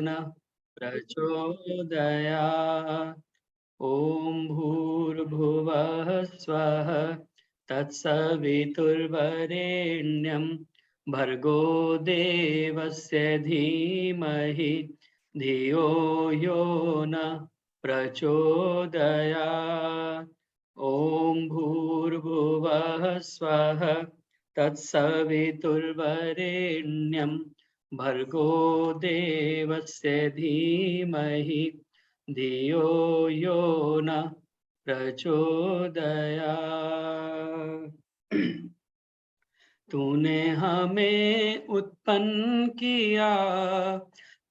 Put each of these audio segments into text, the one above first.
न प्रचोदयात्। ॐ भूर्भुवः स्वः तत्सवितुर्वरेण्यं भर्गो देवस्य धीमहि धियो यो न प्रचोदयात्। ॐ भूर्भुवः स्वः तत्सवितुर्वरेण्यं भर्गो देवस्य धीमहि धियो यो न प्रचोदयात्। तूने हमें उत्पन्न किया,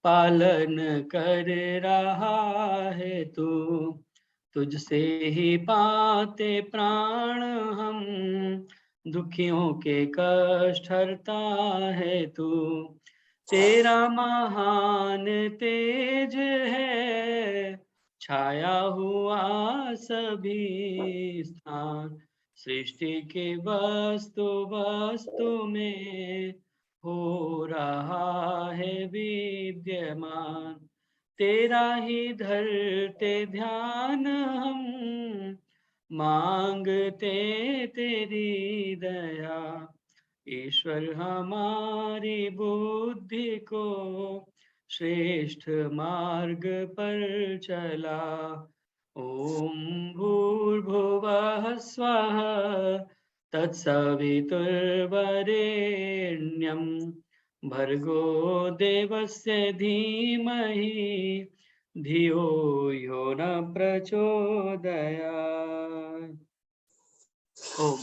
पालन कर रहा है तू। तुझसे ही पाते प्राण हम, दुखियों के कष्ट हरता है तू। तेरा महान तेज है, छाया हुआ सभी स्थान। सृष्टि के वस्तु वस्तु में हो रहा है विद्यमान। तेरा ही धरते ध्यान हम, मांगते तेरी दया। ईश्वर हमारी बुद्धि को श्रेष्ठ मार्ग पर चला। ओम भूर्भुवः स्वः तत्सवितुर्वरेण्यं भर्गो देवस्य धीमहि धियो यो न प्रचोदयात्। ओम।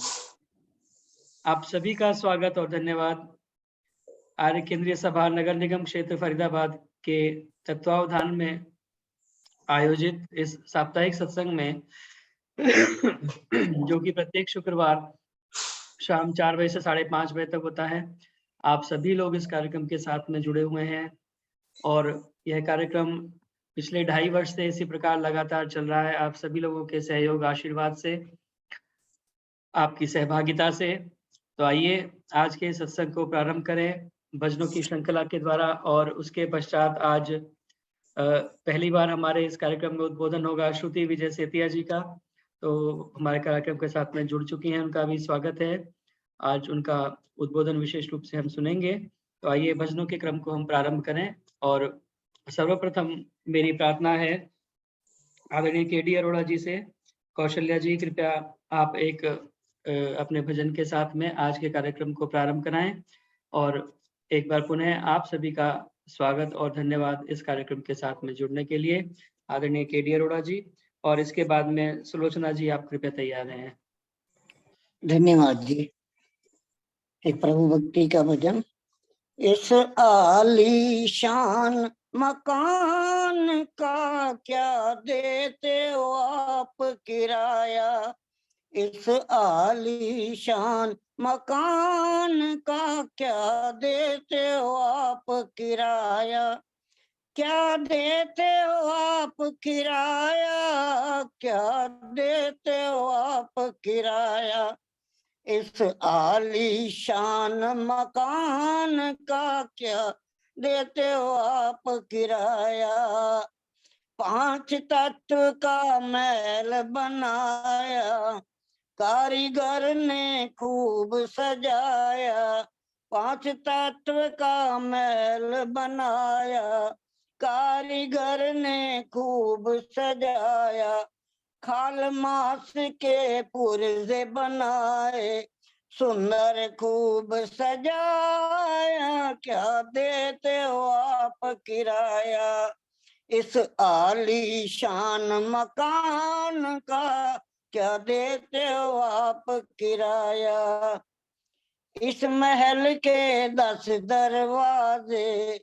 आप सभी का स्वागत और धन्यवाद। आर्य केंद्रीय सभा नगर निगम क्षेत्र फरीदाबाद के तत्वावधान में आयोजित इस साप्ताहिक सत्संग में जो कि प्रत्येक शुक्रवार शाम 4 बजे से 5:30 बजे तक होता है, आप सभी लोग इस कार्यक्रम के साथ में जुड़े हुए हैं और यह कार्यक्रम पिछले 2.5 वर्ष से इसी प्रकार लगातार चल रहा है। आप सभी लोगों के सहयोग आशीर्वाद से, आपकी सहभागिता से। तो आइए आज के सत्संग को प्रारंभ करें भजनों की श्रृंखला के द्वारा। और उसके पश्चात आज पहली बार हमारे इस कार्यक्रम में उद्बोधन होगा श्रुति विजय सेतिया जी का। तो हमारे कार्यक्रम के साथ में जुड़ चुकी हैं, उनका भी स्वागत है। आज उनका उद्बोधन विशेष रूप से हम सुनेंगे। तो आइए भजनों के क्रम को हम प्रारंभ करें। और सर्वप्रथम मेरी प्रार्थना है आदरणीय के.डी. अरोड़ा जी से, कौशल्या जी कृपया आप एक अपने भजन के साथ में आज के कार्यक्रम को प्रारंभ कराएं। और एक बार पुनः आप सभी का स्वागत और धन्यवाद इस कार्यक्रम के साथ में जुड़ने के लिए, आदरणीय के.डी. अरोड़ा जी। और इसके बाद में सुलोचना जी, आप कृपया तैयार हैं। धन्यवाद जी। एक प्रभु भक्ति का भजन। इस आलीशान मकान का क्या देते हो आप किराया। इस आलीशान मकान का क्या देते हो आप किराया। क्या देते हो आप किराया, क्या देते हो आप किराया। इस आलीशान मकान का क्या देते हो आप किराया। 5 तत्व का महल बनाया, कारीगर ने खूब सजाया। 5 तत्व का महल बनाया, कारीगर ने खूब सजाया। खाल मास के पुर्जे बनाए, सुंदर खूब सजाया। क्या देते हो आप किराया। इस आलीशान मकान का क्या देते हो आप किराया। इस महल के 10 दरवाजे,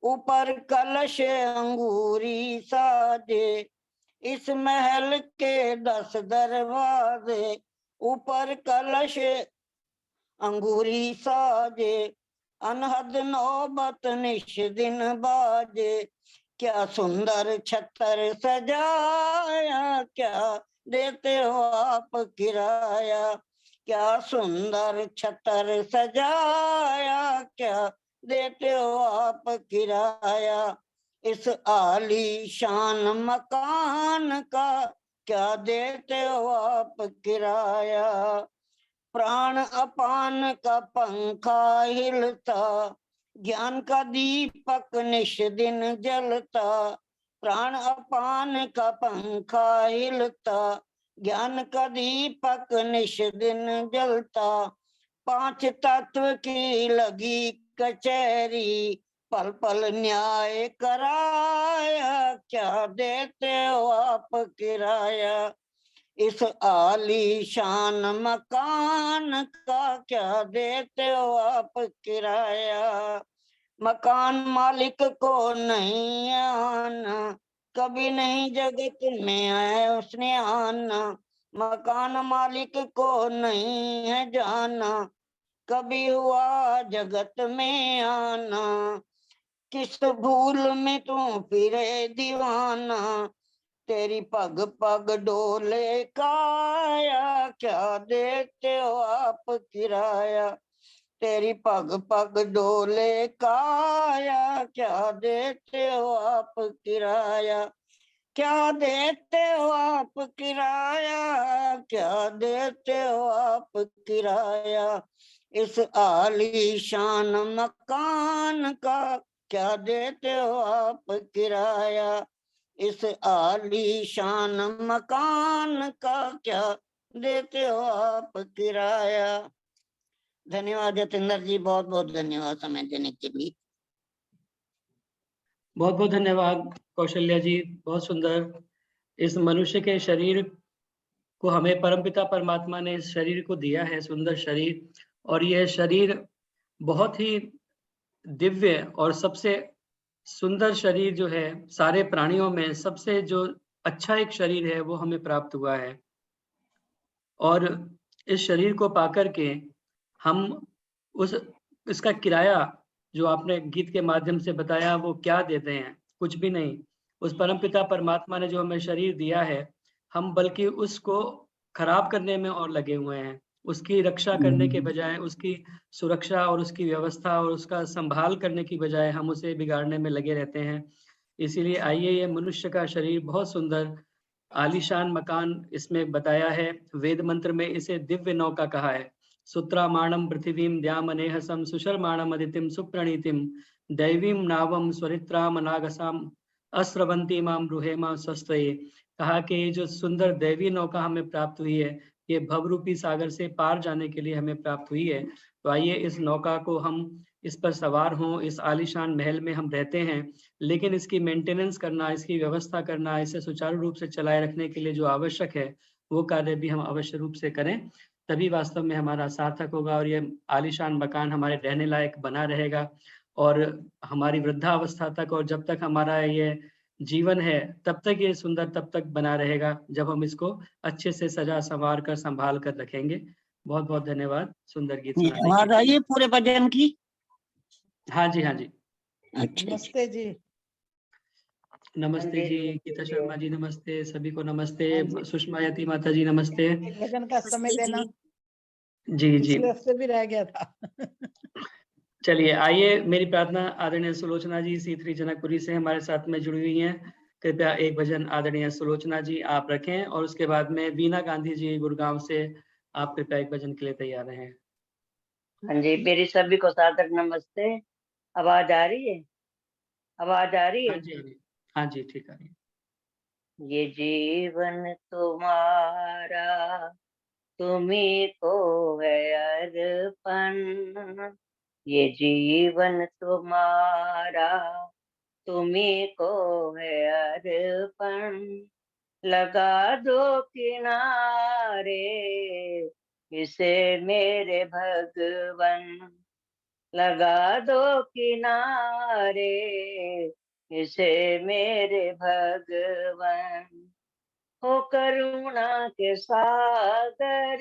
ऊपर कलश अंगूरी साजे। इस महल के 10 दरवाजे, ऊपर कलश अंगूरी साजे। अनहद नौबत निश दिन बाजे, क्या सुंदर छतर सजाया। क्या देते हो आप किराया। क्या सुंदर छतर सजाया, क्या देते हो आप किराया। इस आलीशान मकान का क्या देते हो आप किराया। प्राण अपान का पंखा हिलता, ज्ञान का दीपक निश दिन जलता। प्राण अपान का पंखा हिलता, ज्ञान का दीपक निश दिन जलता। पांच तत्व की लगी कचहरी, पल पल न्याय कराया। क्या देते हो आप किराया। इस आलीशान मकान का क्या देते हो आप किराया। मकान मालिक को नहीं आना, कभी नहीं जगत में है उसने आना। मकान मालिक को नहीं है जाना, कभी हुआ जगत में आना। किस भूल में तू फिरे दीवाना, तेरी पग पग डोले काया। क्या देते हो आप किराया। तेरी पग पग डोले काया। क्या देते हो आप किराया। क्या देते हो आप किराया। क्या देते हो आप किराया। इस आलीशान मकान का क्या देते हो आप किराया। इस आलीशान मकान का क्या देते हो आप किराया। धन्यवाद जतेंद्र जी, बहुत बहुत धन्यवाद समय देने के लिए। बहुत बहुत धन्यवाद कौशल्या जी, बहुत सुंदर। इस मनुष्य के शरीर को हमें परमपिता परमात्मा ने इस शरीर को दिया है, सुंदर शरीर, और यह शरीर बहुत ही दिव्य और सबसे सुंदर शरीर जो है सारे प्राणियों में सबसे जो अच्छा एक शरीर है वो हमें प्राप्त हुआ है। और इस शरीर को पाकर के हम उस इसका किराया जो आपने गीत के माध्यम से बताया वो क्या देते हैं, कुछ भी नहीं। उस परमपिता परमात्मा ने जो हमें शरीर दिया है, हम बल्कि उसको खराब करने में और लगे हुए हैं। उसकी रक्षा करने के बजाय, उसकी सुरक्षा और उसकी व्यवस्था और उसका संभाल करने की बजाय हम उसे बिगाड़ने में लगे रहते हैं। इसीलिए आइए, ये मनुष्य का शरीर बहुत सुंदर आलीशान मकान इसमें बताया है। वेद मंत्र में इसे दिव्य नौका कहा है। सुत्रामाणम पृथिवीम द्यामनेहसम सुशर्माणम अदितिम सुप्रणीतिम दैवीम नावम स्वरित्राम अनागसाम अस्रवंती माम रुहेमा स्वस्तये। कहा कि ये जो सुंदर दैवी नौका हमें प्राप्त हुई है, ये भवरूपी सागर से पार जाने के लिए हमें प्राप्त हुई है। तो आइए इस नौका को हम इस पर सवार हों, इस आलीशान महल में हम रहते हैं, लेकिन इसकी मेंटेनेंस करना, इसकी व्यवस्था करना, इसे सुचारू रूप से चलाए रखने के लिए जो आवश्यक है, वो कार्य भी हम अवश्य रूप से करें। तभी वास्तव में हमारा सार्थक होगा और ये आलीशान मकान हमारे रहने लायक बना रहेगा। और हमारी वृद्धावस्था तक और जब तक हमारा ये जीवन है, तब तक ये सुंदर तब तक बना रहेगा जब हम इसको अच्छे से सजा संवार कर संभाल कर रखेंगे। बहुत बहुत धन्यवाद सुंदर गीत सुनाने के आवाज लिए। आई है पूरे भजन की। हाँ जी, हाँ जी। अच्छा नमस्ते जी। नमस्ते जी, गीता शर्मा जी नमस्ते, सभी को नमस्ते, सुषमा यति माता जी नमस्ते। एक भजन का समय देना, जी जी, पिछले हफ्ते भी रह गया था। चलिए आइए, मेरी प्रार्थना आदरणीय सुलोचना जी C3 जनकपुरी से हमारे साथ में जुड़ी हुई हैं। कृपया एक भजन आदरणीय सुलोचना जी आप रखें, और उसके बाद में बीना गांधी जी गुड़गांव से आप कृपया एक भजन के लिए तैयार रहें। हाँ जी, मेरी सभी को सादर नमस्ते। आवाज आ रही है? आवाज आ रही हाँ है? जी, हाँ जी, हाँ जी, ठीक है। ये जीवन तुम्हारा तुम्ही को है अर्पण। ये जीवन तुम्हारा तुम्ही को है अर्पण। लगा दो किनारे इसे मेरे भगवन। लगा दो किनारे इसे मेरे भगवन। हो करुणा के सागर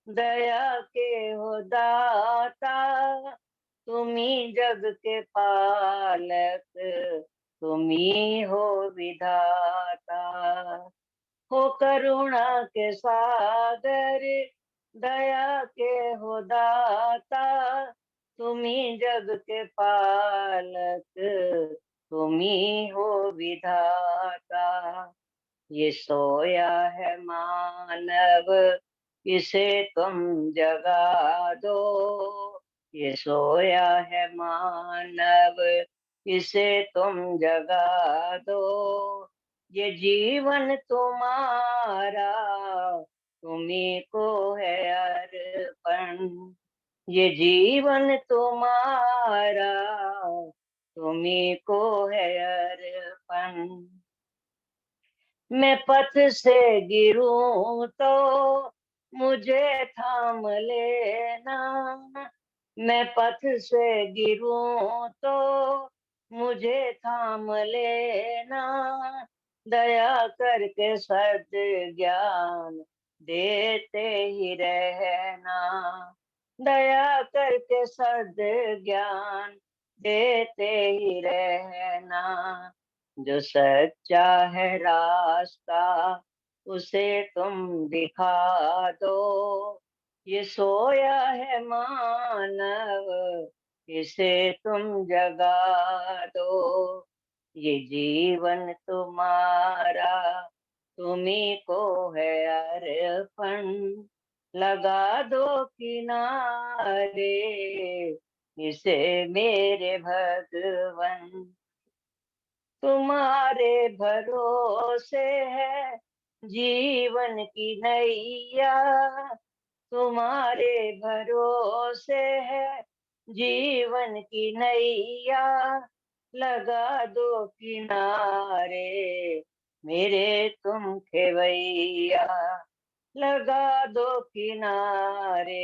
दया के हो दाता। तुम्ही जग के पालक तुम्ही हो विधाता। हो करुणा के सागर दया के हो दाता। तुम्ही जग के पालक, तुम्ही हो विधाता। ये सोया है मानव, इसे तुम जगा दो। ये सोया है मानव, इसे तुम जगा दो। ये जीवन तुम्हारा, तुम्ही को है अर्पण। ये जीवन तुम्हारा, तुम्ही को है अर्पण। मैं पथ से गिरूं तो मुझे थाम लेना। मैं पथ से गिरूं तो मुझे थाम लेना। दया करके सद ज्ञान देते ही रहना। दया करके सद ज्ञान देते ही रहना। जो सच्चा है रास्ता, उसे तुम दिखा दो। ये सोया है मानव, इसे तुम जगा दो। ये जीवन तुम्हारा, तुम्ही को है अर्पण। लगा दो किनारे, इसे मेरे भगवन। तुम्हारे भरोसे है जीवन की नैया। तुम्हारे भरोसे है जीवन की नैया। लगा दो किनारे, मेरे तुम खेवैया। लगा दो किनारे,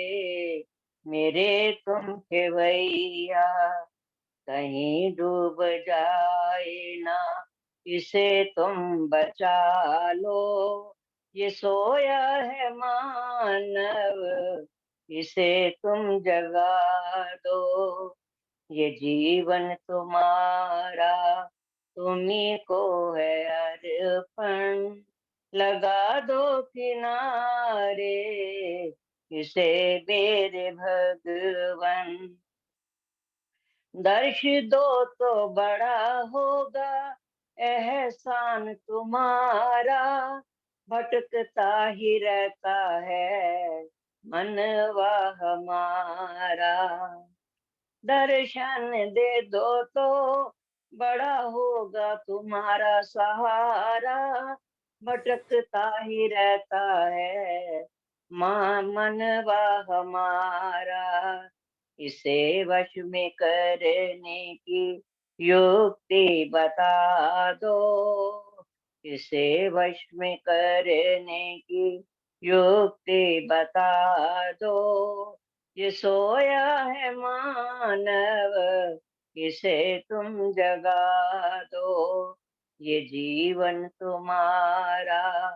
मेरे तुम खेवैया। कहीं डूब जाए ना, इसे तुम बचा लो। ये सोया है मानव, इसे तुम जगा दो। ये जीवन तुम्हारा, तुम्ही को है अर्पण। लगा दो किनारे, इसे मेरे भगवन। दर्श दो तो बड़ा होगा एहसान तुम्हारा। भटकता ही रहता है मनवा हमारा। दर्शन दे दो तो बड़ा होगा तुम्हारा सहारा। भटकता ही रहता है मनवा हमारा। इसे वश में करने की युक्ति बता दो। इसे वश में करने की युक्ति बता दो। ये सोया है मानव, इसे तुम जगा दो। ये जीवन तुम्हारा,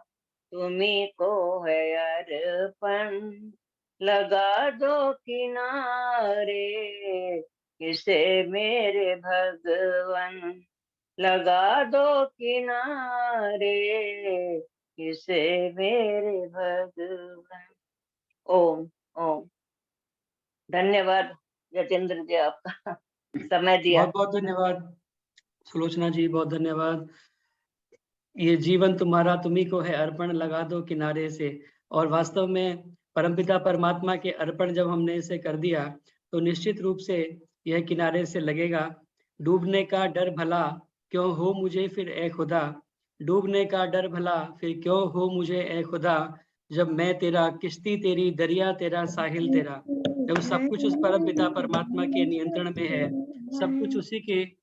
तुम्ही को है अर्पण। लगा दो किनारे, इसे मेरे भगवन। लगा दो किनारे, इसे मेरे भगवन। ओम ओम। धन्यवाद जतेंद्र जी, आपका समय दिया। बहुत बहुत धन्यवाद सुलोचना जी, बहुत धन्यवाद। ये जीवन तुम्हारा, तुम्ही को है अर्पण। लगा दो किनारे से। और वास्तव में परमपिता परमात्मा के अर्पण जब हमने इसे कर दिया, तो निश्चित रूप से यह किनारे से लगेगा। डूबने का डर भला क्यों हो मुझे फिर ए खुदा। डूबने का डर भला फिर क्यों हो मुझे ए खुदा। जब मैं तेरा, किश्ती तेरी, दरिया तेरा, साहिल तेरा। जब सब कुछ उस परमपिता परमात्मा के नियंत्रण में है, सब कुछ उसी के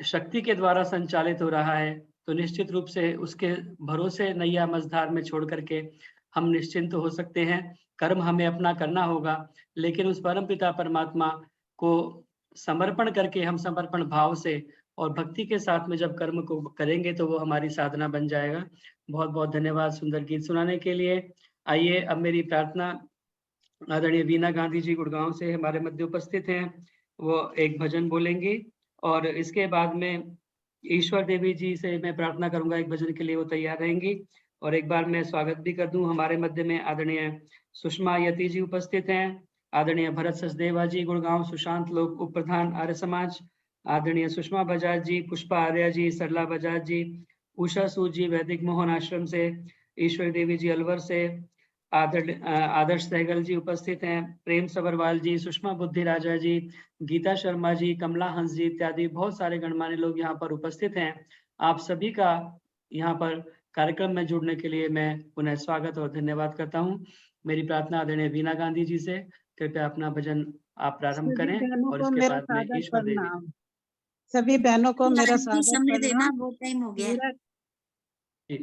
शक्ति के द्वारा संचालित हो रहा है, तो निश्चित रूप से उसके भरोसे नैया मझधार में छोड़ करके हम निश्चिंत हो सकते हैं। कर्म हमें अपना करना होगा, लेकिन उस परमपिता परमात्मा को समर्पण करके, हम समर्पण भाव से और भक्ति के साथ में जब कर्म को करेंगे, तो वो हमारी साधना बन जाएगा। बहुत बहुत धन्यवाद सुंदर गीत सुनाने के लिए। आइए, अब मेरी प्रार्थना, आदरणीय वीना गांधी जी गुड़गांव से हमारे मध्य उपस्थित हैं, वो एक भजन बोलेंगी, और इसके बाद में ईश्वर देवी जी से मैं प्रार्थना करूंगा एक भजन के लिए, वो तैयार रहेंगी। और एक बार मैं स्वागत भी कर दूं, हमारे मध्य में आदरणीय सुषमा यति जी उपस्थित हैं, आदरणीय भरत सचदेवा जी गुड़गांव सुशांत लोक उप प्रधान आर्य समाज, आदरणीय सुषमा बजाज जी, पुष्पा आर्या जी, सरला बजाज जी, उषा सूद जी वैदिक मोहन आश्रम से, ईश्वरी देवी जी अलवर से, आदर्श सहगल जी उपस्थित हैं, प्रेम सबरवाल जी, सुषमा बुद्धि राजा जी, गीता शर्मा जी, कमला हंस जी इत्यादि बहुत सारे गणमान्य लोग यहाँ पर उपस्थित हैं। आप सभी का यहाँ पर कार्यक्रम में जुड़ने के लिए मैं पुनः स्वागत और धन्यवाद करता हूँ। मेरी प्रार्थना आदरणीय वीना गांधी जी से, कृपया अपना भजन आप प्रारंभ सभी करें बहनों और को इसके मेरा बाद में सादर ईश्वर देवी। प्रणाम। सभी बहनों को मेरा आंटी सादर समय देना, प्रणाम। बहुत टाइम हो गया। मेरा जी।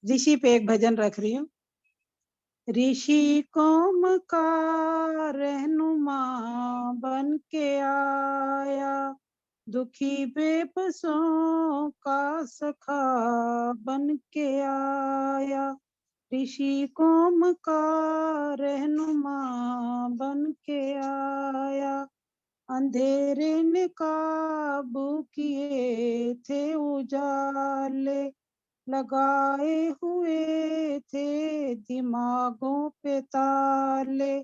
ऋषि पे एक भजन रख रही हूँ। ऋषि कौम का रहनुमा बन के आया, दुखी बेबसों का सखा बन के आया। ऋषि कौम का रहनुमा बन के आया, अंधेरे ने काबू किए थे उजाले, लगाए हुए थे दिमागों पे ताले,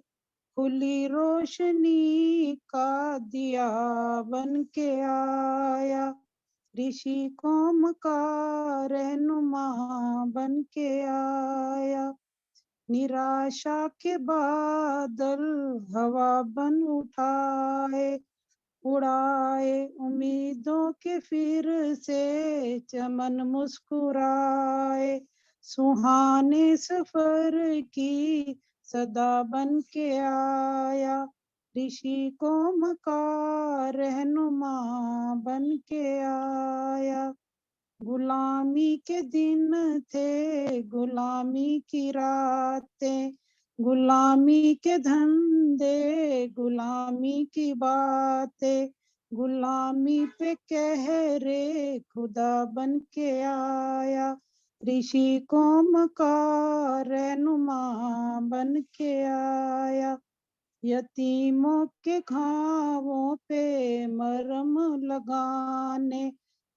खुली रोशनी का दिया बन के आया, ऋषि कौम का रहनुमा बन के आया। निराशा के बादल हवा बन उठाए, उड़ाए उम्मीदों के फिर से चमन मुस्कुराए, सुहाने सफर की सदा बन के आया, ऋषि कौम का रहनुमा बन के आया। गुलामी के दिन थे, गुलामी की रातें, गुलामी के धंधे, गुलामी की बातें, गुलामी पे कहरे खुदा बन के आया, ऋषि कौम का रहनुमा बन के आया। यतीमों के घावों पे मरहम लगाने,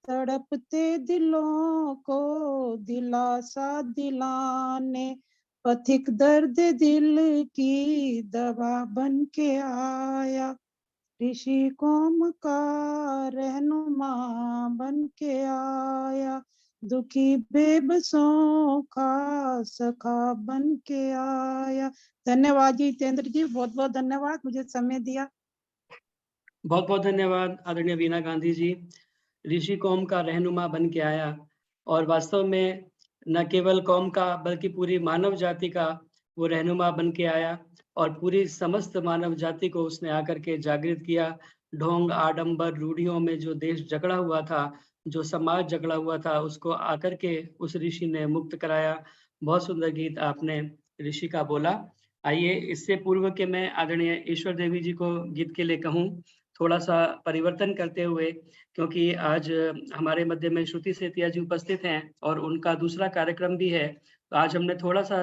तड़पते दिलों को दिलासा दिलाने, पथिक दर्द दिल की दवा बन के आया, ऋषि कौम का रहनुमा बन के आया, दुखी बेबसों का सखा बन के आया। धन्यवाद जी जितेंद्र जी, बहुत बहुत धन्यवाद मुझे समय दिया। बहुत बहुत धन्यवाद आदरणीय वीना गांधी जी। ऋषि कौम का रहनुमा बन के आया, और वास्तव में न केवल कौम का बल्कि पूरी मानव जाति का वो रहनुमा बन के आया, और पूरी समस्त मानव जाति को उसने आकर के जागृत किया। ढोंग आडंबर रूढ़ियों में जो देश जकड़ा हुआ था, जो समाज जकड़ा हुआ था, उसको आकर के उस ऋषि ने मुक्त कराया। बहुत सुंदर गीत आपने ऋषि का बोला। आइए, इससे पूर्व के मैं आदरणीय ईश्वर देवी जी को गीत के लिए कहूँ, थोड़ा सा परिवर्तन करते हुए, क्योंकि आज हमारे मध्य में श्रुति सेतिया जी उपस्थित हैं और उनका दूसरा कार्यक्रम भी है। तो आज हमने थोड़ा सा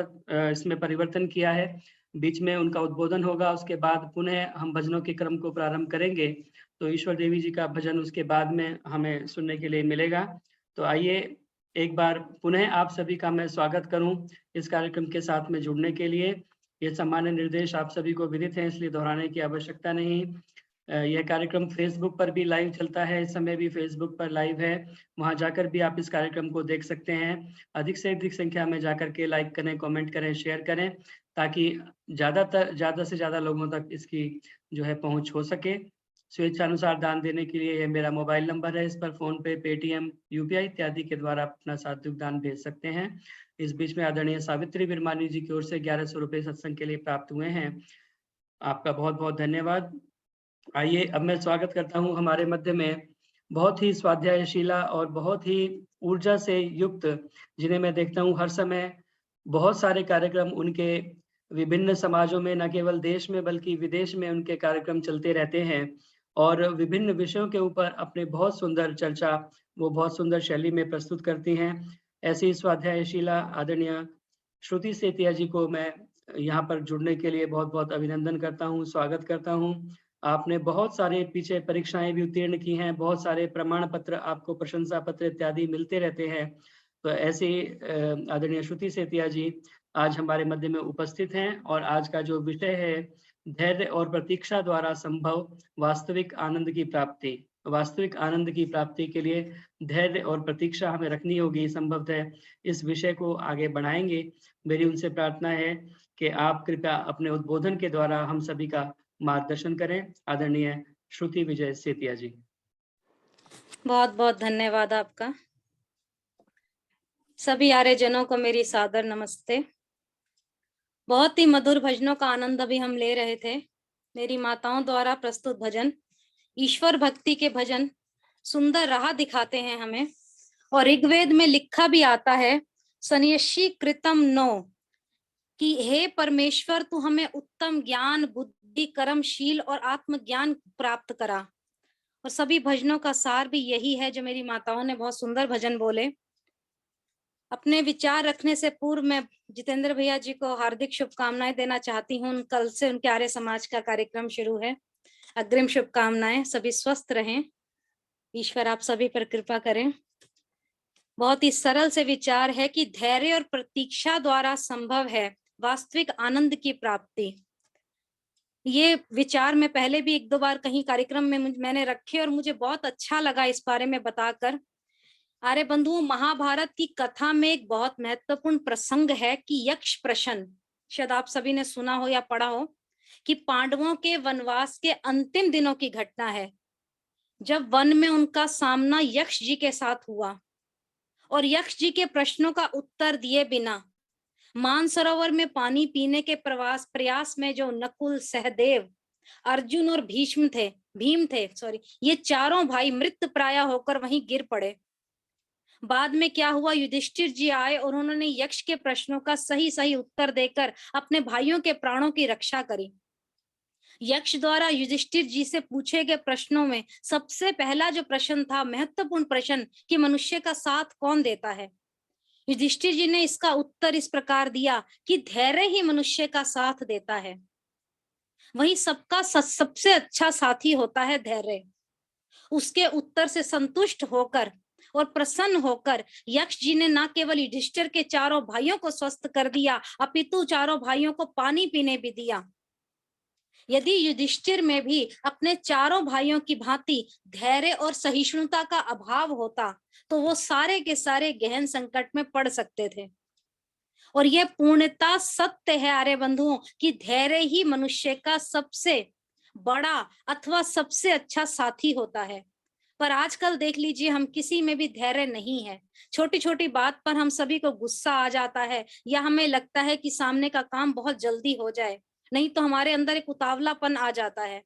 इसमें परिवर्तन किया है। बीच में उनका उद्बोधन होगा, उसके बाद पुनः हम भजनों के क्रम को प्रारंभ करेंगे। तो ईश्वर देवी जी का भजन उसके बाद में हमें सुनने के लिए मिलेगा। तो आइए एक बार पुनः आप सभी का मैं स्वागत करूं इस कार्यक्रम के साथ में जुड़ने के लिए। ये सामान्य निर्देश आप सभी को विदित हैं, इसलिए दोहराने की आवश्यकता नहीं। यह कार्यक्रम फेसबुक पर भी लाइव चलता है, इस समय भी फेसबुक पर लाइव है, वहां जाकर भी आप इस कार्यक्रम को देख सकते हैं। अधिक से अधिक संख्या में जाकर के लाइक करें, कमेंट करें, शेयर करें, ताकि ज़्यादा से ज़्यादा लोगों तक इसकी जो है पहुंच हो सके। स्वेच्छानुसार दान देने के लिए यह मेरा मोबाइल नंबर है, इस पर फोन पे, पेटीएम, यूपीआई इत्यादि के द्वारा अपना सात्विक दान भेज सकते हैं। इस बीच में आदरणीय सावित्री बिरमानी जी की ओर से 1100 रुपये सत्संग के लिए प्राप्त हुए हैं। आपका बहुत बहुत धन्यवाद। आइए, अब मैं स्वागत करता हूं हमारे मध्य में बहुत ही स्वाध्यायशीला और बहुत ही ऊर्जा से युक्त, जिन्हें मैं देखता हूं हर समय बहुत सारे कार्यक्रम उनके विभिन्न समाजों में, न केवल देश में बल्कि विदेश में उनके कार्यक्रम चलते रहते हैं, और विभिन्न विषयों के ऊपर अपने बहुत सुंदर चर्चा वो बहुत सुंदर शैली में प्रस्तुत करती हैं। ऐसी स्वाध्यायशीला आदरणीय श्रुति सेतिया जी को मैं यहाँ पर जुड़ने के लिए बहुत बहुत अभिनंदन करता हूँ, स्वागत करता हूँ। आपने बहुत सारे पीछे परीक्षाएं भी उत्तीर्ण की हैं, बहुत सारे प्रमाण पत्र, आपको प्रशंसा पत्र इत्यादि मिलते रहते हैं। तो ऐसे आदरणीय श्रुति सेतिया जी आज हमारे मध्य में उपस्थित हैं और आज का जो विषय है धैर्य और प्रतीक्षा द्वारा संभव वास्तविक आनंद की प्राप्ति। वास्तविक आनंद की प्राप्ति के लिए धैर्य और प्रतीक्षा हमें रखनी होगी। संभवतः इस विषय को आगे बढ़ाएंगे। मेरी उनसे प्रार्थना है कि आप कृपया अपने उद्बोधन के द्वारा हम सभी का मार्गदर्शन करें। आदरणीय श्रुति विजय सेतिया जी। बहुत बहुत धन्यवाद आपका। सभी आर्यजनों को मेरी सादर नमस्ते। बहुत ही मधुर भजनों का आनंद अभी हम ले रहे थे। मेरी माताओं द्वारा प्रस्तुत भजन ईश्वर भक्ति के भजन सुंदर राह दिखाते हैं हमें। और ऋग्वेद में लिखा भी आता है सन्यषी कृतम नो, कि हे परमेश्वर तू हमें उत्तम ज्ञान, बुद्धि, कर्मशील और आत्मज्ञान प्राप्त करा। और सभी भजनों का सार भी यही है जो मेरी माताओं ने बहुत सुंदर भजन बोले। अपने विचार रखने से पूर्व मैं जितेंद्र भैया जी को हार्दिक शुभकामनाएं देना चाहती हूँ। कल से उनके आर्य समाज का कार्यक्रम शुरू है। अग्रिम शुभकामनाएं। सभी स्वस्थ रहें। ईश्वर आप सभी पर कृपा करें। बहुत ही सरल से विचार है कि धैर्य और प्रतीक्षा द्वारा संभव है वास्तविक आनंद की प्राप्ति। ये विचार मैं पहले भी एक दो बार कहीं कार्यक्रम में मैंने रखे और मुझे बहुत अच्छा लगा इस बारे में बताकर। आर्य बंधुओं, महाभारत की कथा में एक बहुत महत्वपूर्ण प्रसंग है कि यक्ष प्रश्न, शायद आप सभी ने सुना हो या पढ़ा हो, कि पांडवों के वनवास के अंतिम दिनों की घटना है, जब वन में उनका सामना यक्ष जी के साथ हुआ और यक्ष जी के प्रश्नों का उत्तर दिए बिना मानसरोवर में पानी पीने के प्रयास में जो नकुल, सहदेव, अर्जुन और भीम थे, ये चारों भाई मृत प्राय होकर वहीं गिर पड़े। बाद में क्या हुआ, युधिष्ठिर जी आए और उन्होंने यक्ष के प्रश्नों का सही उत्तर देकर अपने भाइयों के प्राणों की रक्षा करी। यक्ष द्वारा युधिष्ठिर जी से पूछे गए प्रश्नों में सबसे पहला जो प्रश्न था, महत्वपूर्ण प्रश्न, कि मनुष्य का साथ कौन देता है। युधिष्ठिर जी ने इसका उत्तर इस प्रकार दिया कि धैर्य ही मनुष्य का साथ देता है। वही सबका सबसे अच्छा साथी होता है धैर्य। उसके उत्तर से संतुष्ट होकर और प्रसन्न होकर यक्ष जी ने न केवल युधिष्ठिर के चारों भाइयों को स्वस्थ कर दिया, अपितु चारों भाइयों को पानी पीने भी दिया। यदि युधिष्ठिर में भी अपने चारों भाइयों की भांति धैर्य और सहिष्णुता का अभाव होता तो वो सारे के सारे गहन संकट में पड़ सकते थे। और यह पूर्णता सत्य है आर्य बंधुओं कि धैर्य ही मनुष्य का सबसे बड़ा अथवा सबसे अच्छा साथी होता है। पर आजकल देख लीजिए, हम किसी में भी धैर्य नहीं है। छोटी छोटी बात पर हम सभी को गुस्सा आ जाता है या हमें लगता है कि सामने का काम बहुत जल्दी हो जाए, नहीं तो हमारे अंदर एक उतावलापन आ जाता है।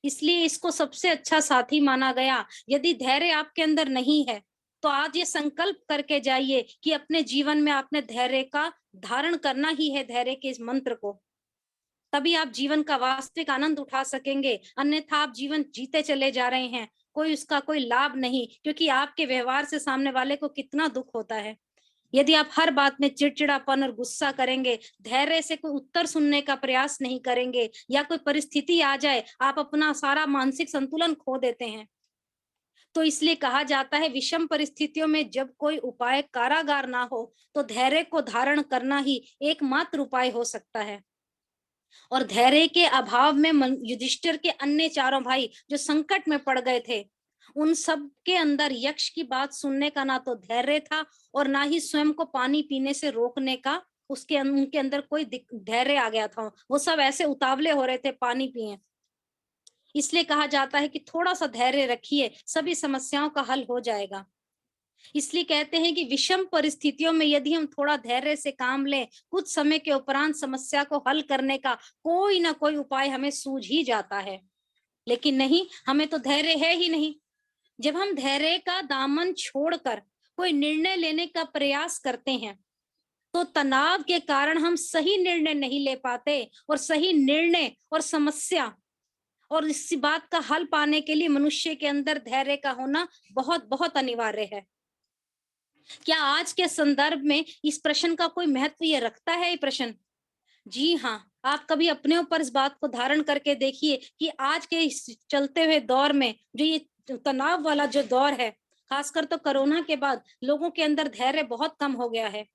इसलिए इसको सबसे अच्छा साथी माना गया। यदि धैर्य आपके अंदर नहीं है तो आज ये संकल्प करके जाइए कि अपने जीवन में आपने धैर्य का धारण करना ही है, धैर्य के इस मंत्र को। तभी आप जीवन का वास्तविक आनंद उठा सकेंगे। अन्यथा आप जीवन जीते चले जा रहे हैं, उसका कोई लाभ नहीं, क्योंकि आपके व्यवहार से सामने वाले को कितना दुख होता है। यदि आप हर बात में चिड़चिड़ापन और गुस्सा करेंगे, धैर्य से कोई उत्तर सुनने का प्रयास नहीं करेंगे, या कोई परिस्थिति आ जाए, आप अपना सारा मानसिक संतुलन खो देते हैं। तो इसलिए कहा जाता है, विषम परिस्थितियों में जब कोई उपाय कारागार ना हो तो धैर्य को धारण करना ही एकमात्र उपाय हो सकता है। और धैर्य के अभाव में युधिष्ठिर के अन्य चारों भाई जो संकट में पड़ गए थे, उन सब के अंदर यक्ष की बात सुनने का ना तो धैर्य था और ना ही स्वयं को पानी पीने से रोकने का उनके अंदर कोई धैर्य आ गया था। वो सब ऐसे उतावले हो रहे थे पानी पिए। इसलिए कहा जाता है कि थोड़ा सा धैर्य रखिए, सभी समस्याओं का हल हो जाएगा। इसलिए कहते हैं कि विषम परिस्थितियों में यदि हम थोड़ा धैर्य से काम लें, कुछ समय के उपरांत समस्या को हल करने का कोई ना कोई उपाय हमें सूझ ही जाता है। लेकिन नहीं, हमें तो धैर्य है ही नहीं। जब हम धैर्य का दामन छोड़कर कोई निर्णय लेने का प्रयास करते हैं तो तनाव के कारण हम सही निर्णय नहीं ले पाते, और सही निर्णय और समस्या और इस बात का हल पाने के लिए मनुष्य के अंदर धैर्य का होना बहुत बहुत अनिवार्य है। क्या आज के संदर्भ में इस प्रश्न का कोई महत्व ये रखता है? ये प्रश्न, जी हाँ, आप कभी अपने ऊपर इस बात को धारण करके देखिए कि आज के इस चलते हुए दौर में जो ये तनाव वाला जो दौर है, खासकर तो कोरोना के बाद लोगों के अंदर धैर्य बहुत कम हो गया है।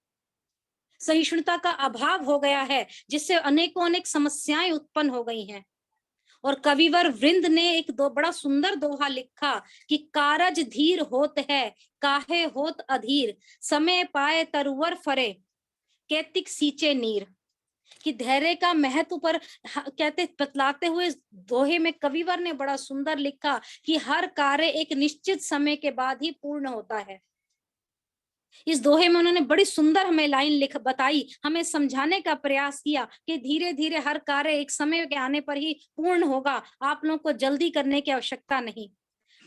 सहिष्णुता का अभाव हो गया है, जिससे अनेकों अनेक समस्याएं उत्पन्न हो गई हैं। और कविवर वृंद ने एक बड़ा सुंदर दोहा लिखा कि कारज धीर होत है, काहे होत अधीर, समय पाए तरुवर फरे, कैतिक सींचे नीर। कि धैर्य का महत्व पर कहते बतलाते हुए दोहे में कविवर ने बड़ा सुंदर लिखा कि हर कार्य एक निश्चित समय के बाद ही पूर्ण होता है। इस दोहे में उन्होंने बड़ी सुंदर हमें लाइन बताई, हमें समझाने का प्रयास किया कि धीरे धीरे हर कार्य एक समय के आने पर ही पूर्ण होगा, आप लोगों को जल्दी करने की आवश्यकता नहीं।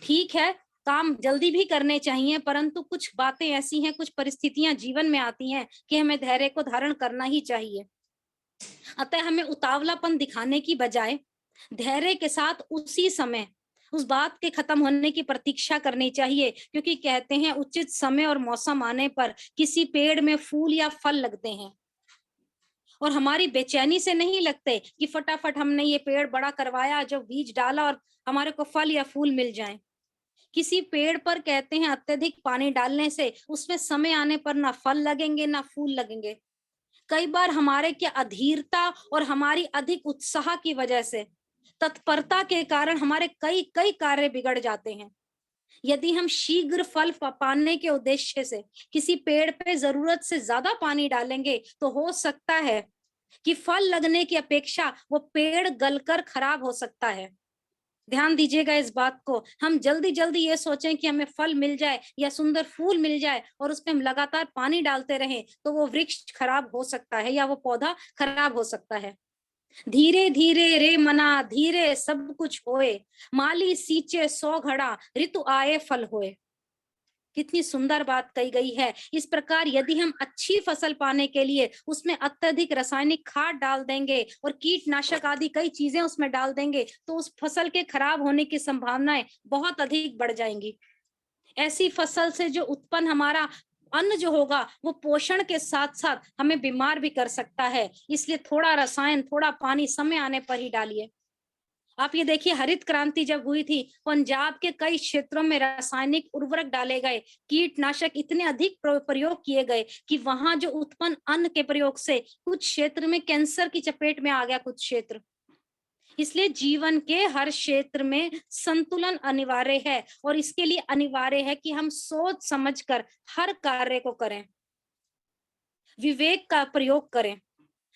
ठीक है, काम जल्दी भी करने चाहिए, परंतु कुछ बातें ऐसी हैं, कुछ परिस्थितियां जीवन में आती हैं कि हमें धैर्य को धारण करना ही चाहिए। अतः हमें उतावलापन दिखाने की बजाय धैर्य के साथ उसी समय उस बात के खत्म होने की प्रतीक्षा करनी चाहिए, क्योंकि कहते हैं उचित समय और मौसम आने पर किसी पेड़ में फूल या फल लगते हैं, और हमारी बेचैनी से नहीं लगते कि फटाफट हमने ये पेड़ बड़ा करवाया, जो बीज डाला और हमारे को फल या फूल मिल जाएं। किसी पेड़ पर कहते हैं अत्यधिक पानी डालने से उसमें समय आने पर ना फल लगेंगे ना फूल लगेंगे। कई बार हमारे क्या अधीरता और हमारी अधिक उत्साह की वजह से, तत्परता के कारण हमारे कई कई कार्य बिगड़ जाते हैं। यदि हम शीघ्र फल पाने के उद्देश्य से किसी पेड़ पे जरूरत से ज्यादा पानी डालेंगे तो हो सकता है कि फल लगने की अपेक्षा वो पेड़ गलकर खराब हो सकता है। ध्यान दीजिएगा इस बात को। हम जल्दी जल्दी ये सोचें कि हमें फल मिल जाए या सुंदर फूल मिल जाए और उसमें हम लगातार पानी डालते रहें तो वो वृक्ष खराब हो सकता है या वो पौधा खराब हो सकता है। धीरे धीरे रे मना धीरे सब कुछ होए, माली सींचे 100 घड़ा, ऋतु आए फल होए। कितनी सुंदर बात कही गई है। इस प्रकार यदि हम अच्छी फसल पाने के लिए उसमें अत्यधिक रासायनिक खाद डाल देंगे और कीटनाशक आदि कई चीजें उसमें डाल देंगे तो उस फसल के खराब होने की संभावनाएं बहुत अधिक बढ़ जाएंगी। ऐसी फसल से जो उत्पन्न हमारा अन्न जो होगा वो पोषण के साथ साथ हमें बीमार भी कर सकता है। इसलिए थोड़ा रसायन, थोड़ा पानी समय आने पर ही डालिए। आप ये देखिए, हरित क्रांति जब हुई थी, पंजाब के कई क्षेत्रों में रासायनिक उर्वरक डाले गए, कीटनाशक इतने अधिक प्रयोग किए गए कि वहां जो उत्पन्न अन्न के प्रयोग से कुछ क्षेत्र में कैंसर की चपेट में आ गया कुछ क्षेत्र। इसलिए जीवन के हर क्षेत्र में संतुलन अनिवार्य है और इसके लिए अनिवार्य है कि हम सोच समझकर हर कार्य को करें, विवेक का प्रयोग करें।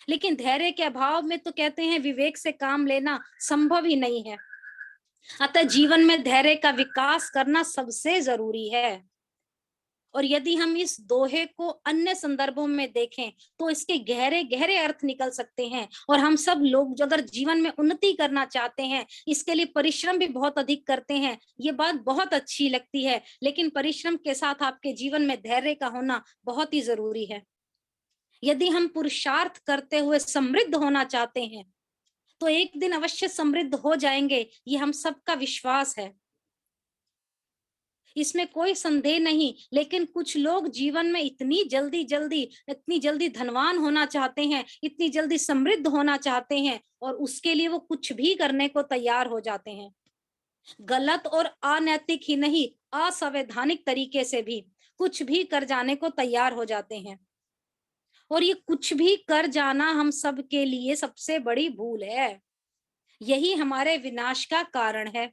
लेकिन धैर्य के अभाव में तो कहते हैं विवेक से काम लेना संभव ही नहीं है। अतः जीवन में धैर्य का विकास करना सबसे जरूरी है। और यदि हम इस दोहे को अन्य संदर्भों में देखें तो इसके गहरे गहरे अर्थ निकल सकते हैं। और हम सब लोग जो अगर जीवन में उन्नति करना चाहते हैं, इसके लिए परिश्रम भी बहुत अधिक करते हैं, ये बात बहुत अच्छी लगती है। लेकिन परिश्रम के साथ आपके जीवन में धैर्य का होना बहुत ही जरूरी है। यदि हम पुरुषार्थ करते हुए समृद्ध होना चाहते हैं तो एक दिन अवश्य समृद्ध हो जाएंगे, ये हम सबका विश्वास है, इसमें कोई संदेह नहीं। लेकिन कुछ लोग जीवन में इतनी जल्दी धनवान होना चाहते हैं, इतनी जल्दी समृद्ध होना चाहते हैं और उसके लिए वो कुछ भी करने को तैयार हो जाते हैं। गलत और अनैतिक ही नहीं, असंवैधानिक तरीके से भी कुछ भी कर जाने को तैयार हो जाते हैं। और ये कुछ भी कर जाना हम सब के लिए सबसे बड़ी भूल है, यही हमारे विनाश का कारण है।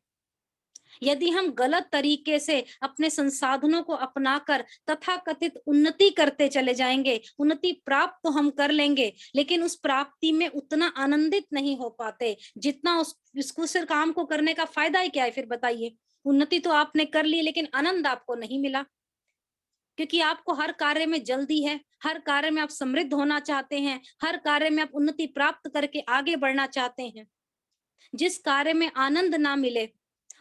यदि हम गलत तरीके से अपने संसाधनों को अपनाकर तथाकथित उन्नति करते चले जाएंगे, उन्नति प्राप्त तो हम कर लेंगे लेकिन उस प्राप्ति में उतना आनंदित नहीं हो पाते जितना उस काम को करने का फायदा ही क्या है। फिर बताइए, उन्नति तो आपने कर ली लेकिन आनंद आपको नहीं मिला, क्योंकि आपको हर कार्य में जल्दी है, हर कार्य में आप समृद्ध होना चाहते हैं, हर कार्य में आप उन्नति प्राप्त करके आगे बढ़ना चाहते हैं। जिस कार्य में आनंद ना मिले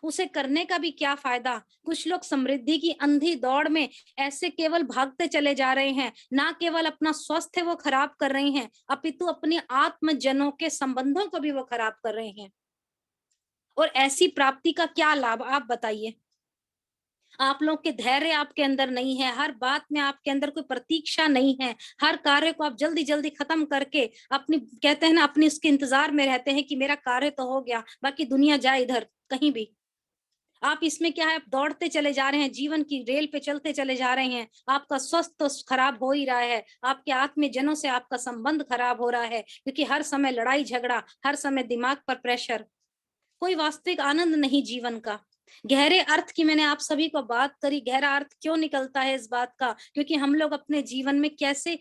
उसे करने का भी क्या फायदा। कुछ लोग समृद्धि की अंधी दौड़ में ऐसे केवल भागते चले जा रहे हैं, ना केवल अपना स्वास्थ्य वो खराब कर रहे हैं अपितु अपने आत्मजनों के संबंधों को भी वो खराब कर रहे हैं। और ऐसी प्राप्ति का क्या लाभ, आप बताइए। आप लोग के धैर्य आपके अंदर नहीं है, हर बात में आपके अंदर कोई प्रतीक्षा नहीं है, हर कार्य को आप जल्दी जल्दी खत्म करके अपनी कहते हैं ना अपनी उसके इंतजार में रहते हैं कि मेरा कार्य तो हो गया, बाकी दुनिया जाए इधर कहीं भी। आप इसमें क्या है, आप दौड़ते चले जा रहे हैं, जीवन की रेल पे चलते चले जा रहे हैं, आपका स्वास्थ्य तो खराब हो ही रहा है, आपके आत्मीयजनों से आपका संबंध खराब हो रहा है, क्योंकि हर समय लड़ाई झगड़ा, हर समय दिमाग पर प्रेशर, कोई वास्तविक आनंद नहीं जीवन का। गहरे अर्थ की मैंने आप सभी को बात करी, गहरा अर्थ क्यों निकलता है इस बात का, क्योंकि हम लोग अपने जीवन में कैसे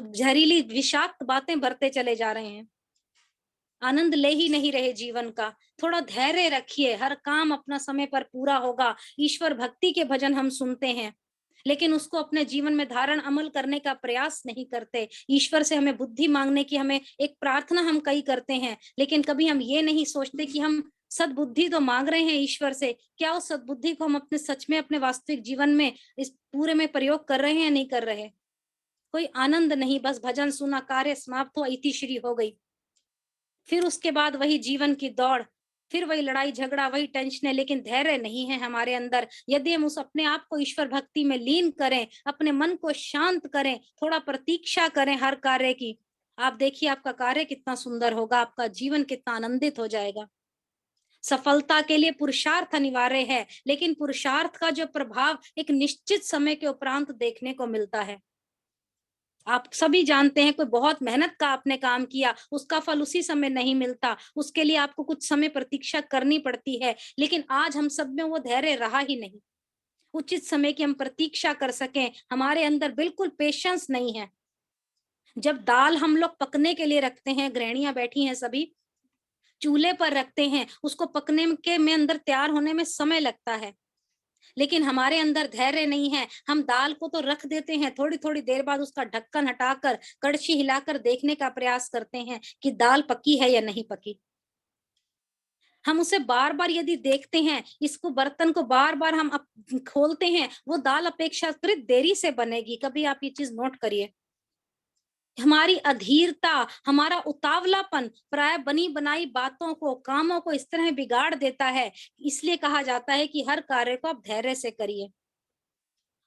जहरीली विषाक्त बातें भरते चले जा रहे हैं, आनंद ले ही नहीं रहे जीवन का। थोड़ा धैर्य रखिए, हर काम अपना समय पर पूरा होगा। ईश्वर भक्ति के भजन हम सुनते हैं, लेकिन उसको अपने जीवन में धारण अमल करने का प्रयास नहीं करते। ईश्वर से हमें बुद्धि मांगने की हमें एक प्रार्थना हम कई करते हैं, लेकिन कभी हम ये नहीं सोचते कि हम सद्बुद्धि तो मांग रहे हैं ईश्वर से, क्या उस सद्बुद्धि को हम अपने सच में अपने वास्तविक जीवन में इस पूरे में प्रयोग कर रहे हैं या नहीं कर रहे। कोई आनंद नहीं, बस भजन सुना, कार्य समाप्त हो, इति श्री हो गई। फिर उसके बाद वही जीवन की दौड़, फिर वही लड़ाई झगड़ा, वही टेंशन है, लेकिन धैर्य नहीं है हमारे अंदर। यदि हम उस अपने आप को ईश्वर भक्ति में लीन करें, अपने मन को शांत करें, थोड़ा प्रतीक्षा करें हर कार्य की, आप देखिए आपका कार्य कितना सुंदर होगा, आपका जीवन कितना आनंदित हो जाएगा। सफलता के लिए पुरुषार्थ अनिवार्य है, लेकिन पुरुषार्थ का जो प्रभाव एक निश्चित समय के उपरांत देखने को मिलता है। आप सभी जानते हैं, कोई बहुत मेहनत का आपने काम किया, उसका फल उसी समय नहीं मिलता, उसके लिए आपको कुछ समय प्रतीक्षा करनी पड़ती है, लेकिन आज हम सब में वो धैर्य रहा ही नहीं, उचित समय की हम प्रतीक्षा कर सकें, हमारे अंदर बिल्कुल पेशेंस नहीं है। जब दाल हम लोग पकने के लिए रखते हैं, गृहिणियां बैठी हैं सभी, चूल्हे पर रखते हैं, उसको पकने के में अंदर तैयार होने में समय लगता है, लेकिन हमारे अंदर धैर्य नहीं है। हम दाल को तो रख देते हैं, थोड़ी थोड़ी देर बाद उसका ढक्कन हटाकर कड़छी हिलाकर देखने का प्रयास करते हैं कि दाल पकी है या नहीं पकी। हम उसे बार बार यदि देखते हैं, इसको बर्तन को बार बार हम खोलते हैं, वो दाल अपेक्षाकृत देरी से बनेगी। कभी आप ये चीज नोट करिए, हमारी अधीरता, हमारा उतावलापन प्राय बनी बनाई बातों को, कामों को इस तरह बिगाड़ देता है। इसलिए कहा जाता है कि हर कार्य को आप धैर्य से करिए।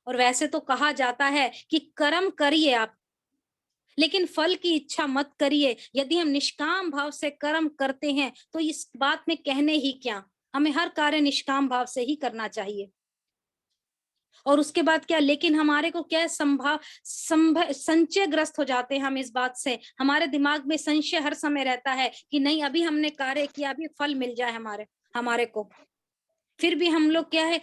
और वैसे तो कहा जाता है कि कर्म करिए आप, लेकिन फल की इच्छा मत करिए। यदि हम निष्काम भाव से कर्म करते हैं तो इस बात में कहने ही क्या, हमें हर कार्य निष्काम भाव से ही करना चाहिए। और उसके बाद क्या, लेकिन हमारे को क्या संचय ग्रस्त हो जाते हैं हम इस बात से, हमारे दिमाग में संशय हर समय रहता है कि नहीं अभी हमने कार्य किया, अभी फल मिल जाए हमारे को। फिर भी हम लोग क्या है,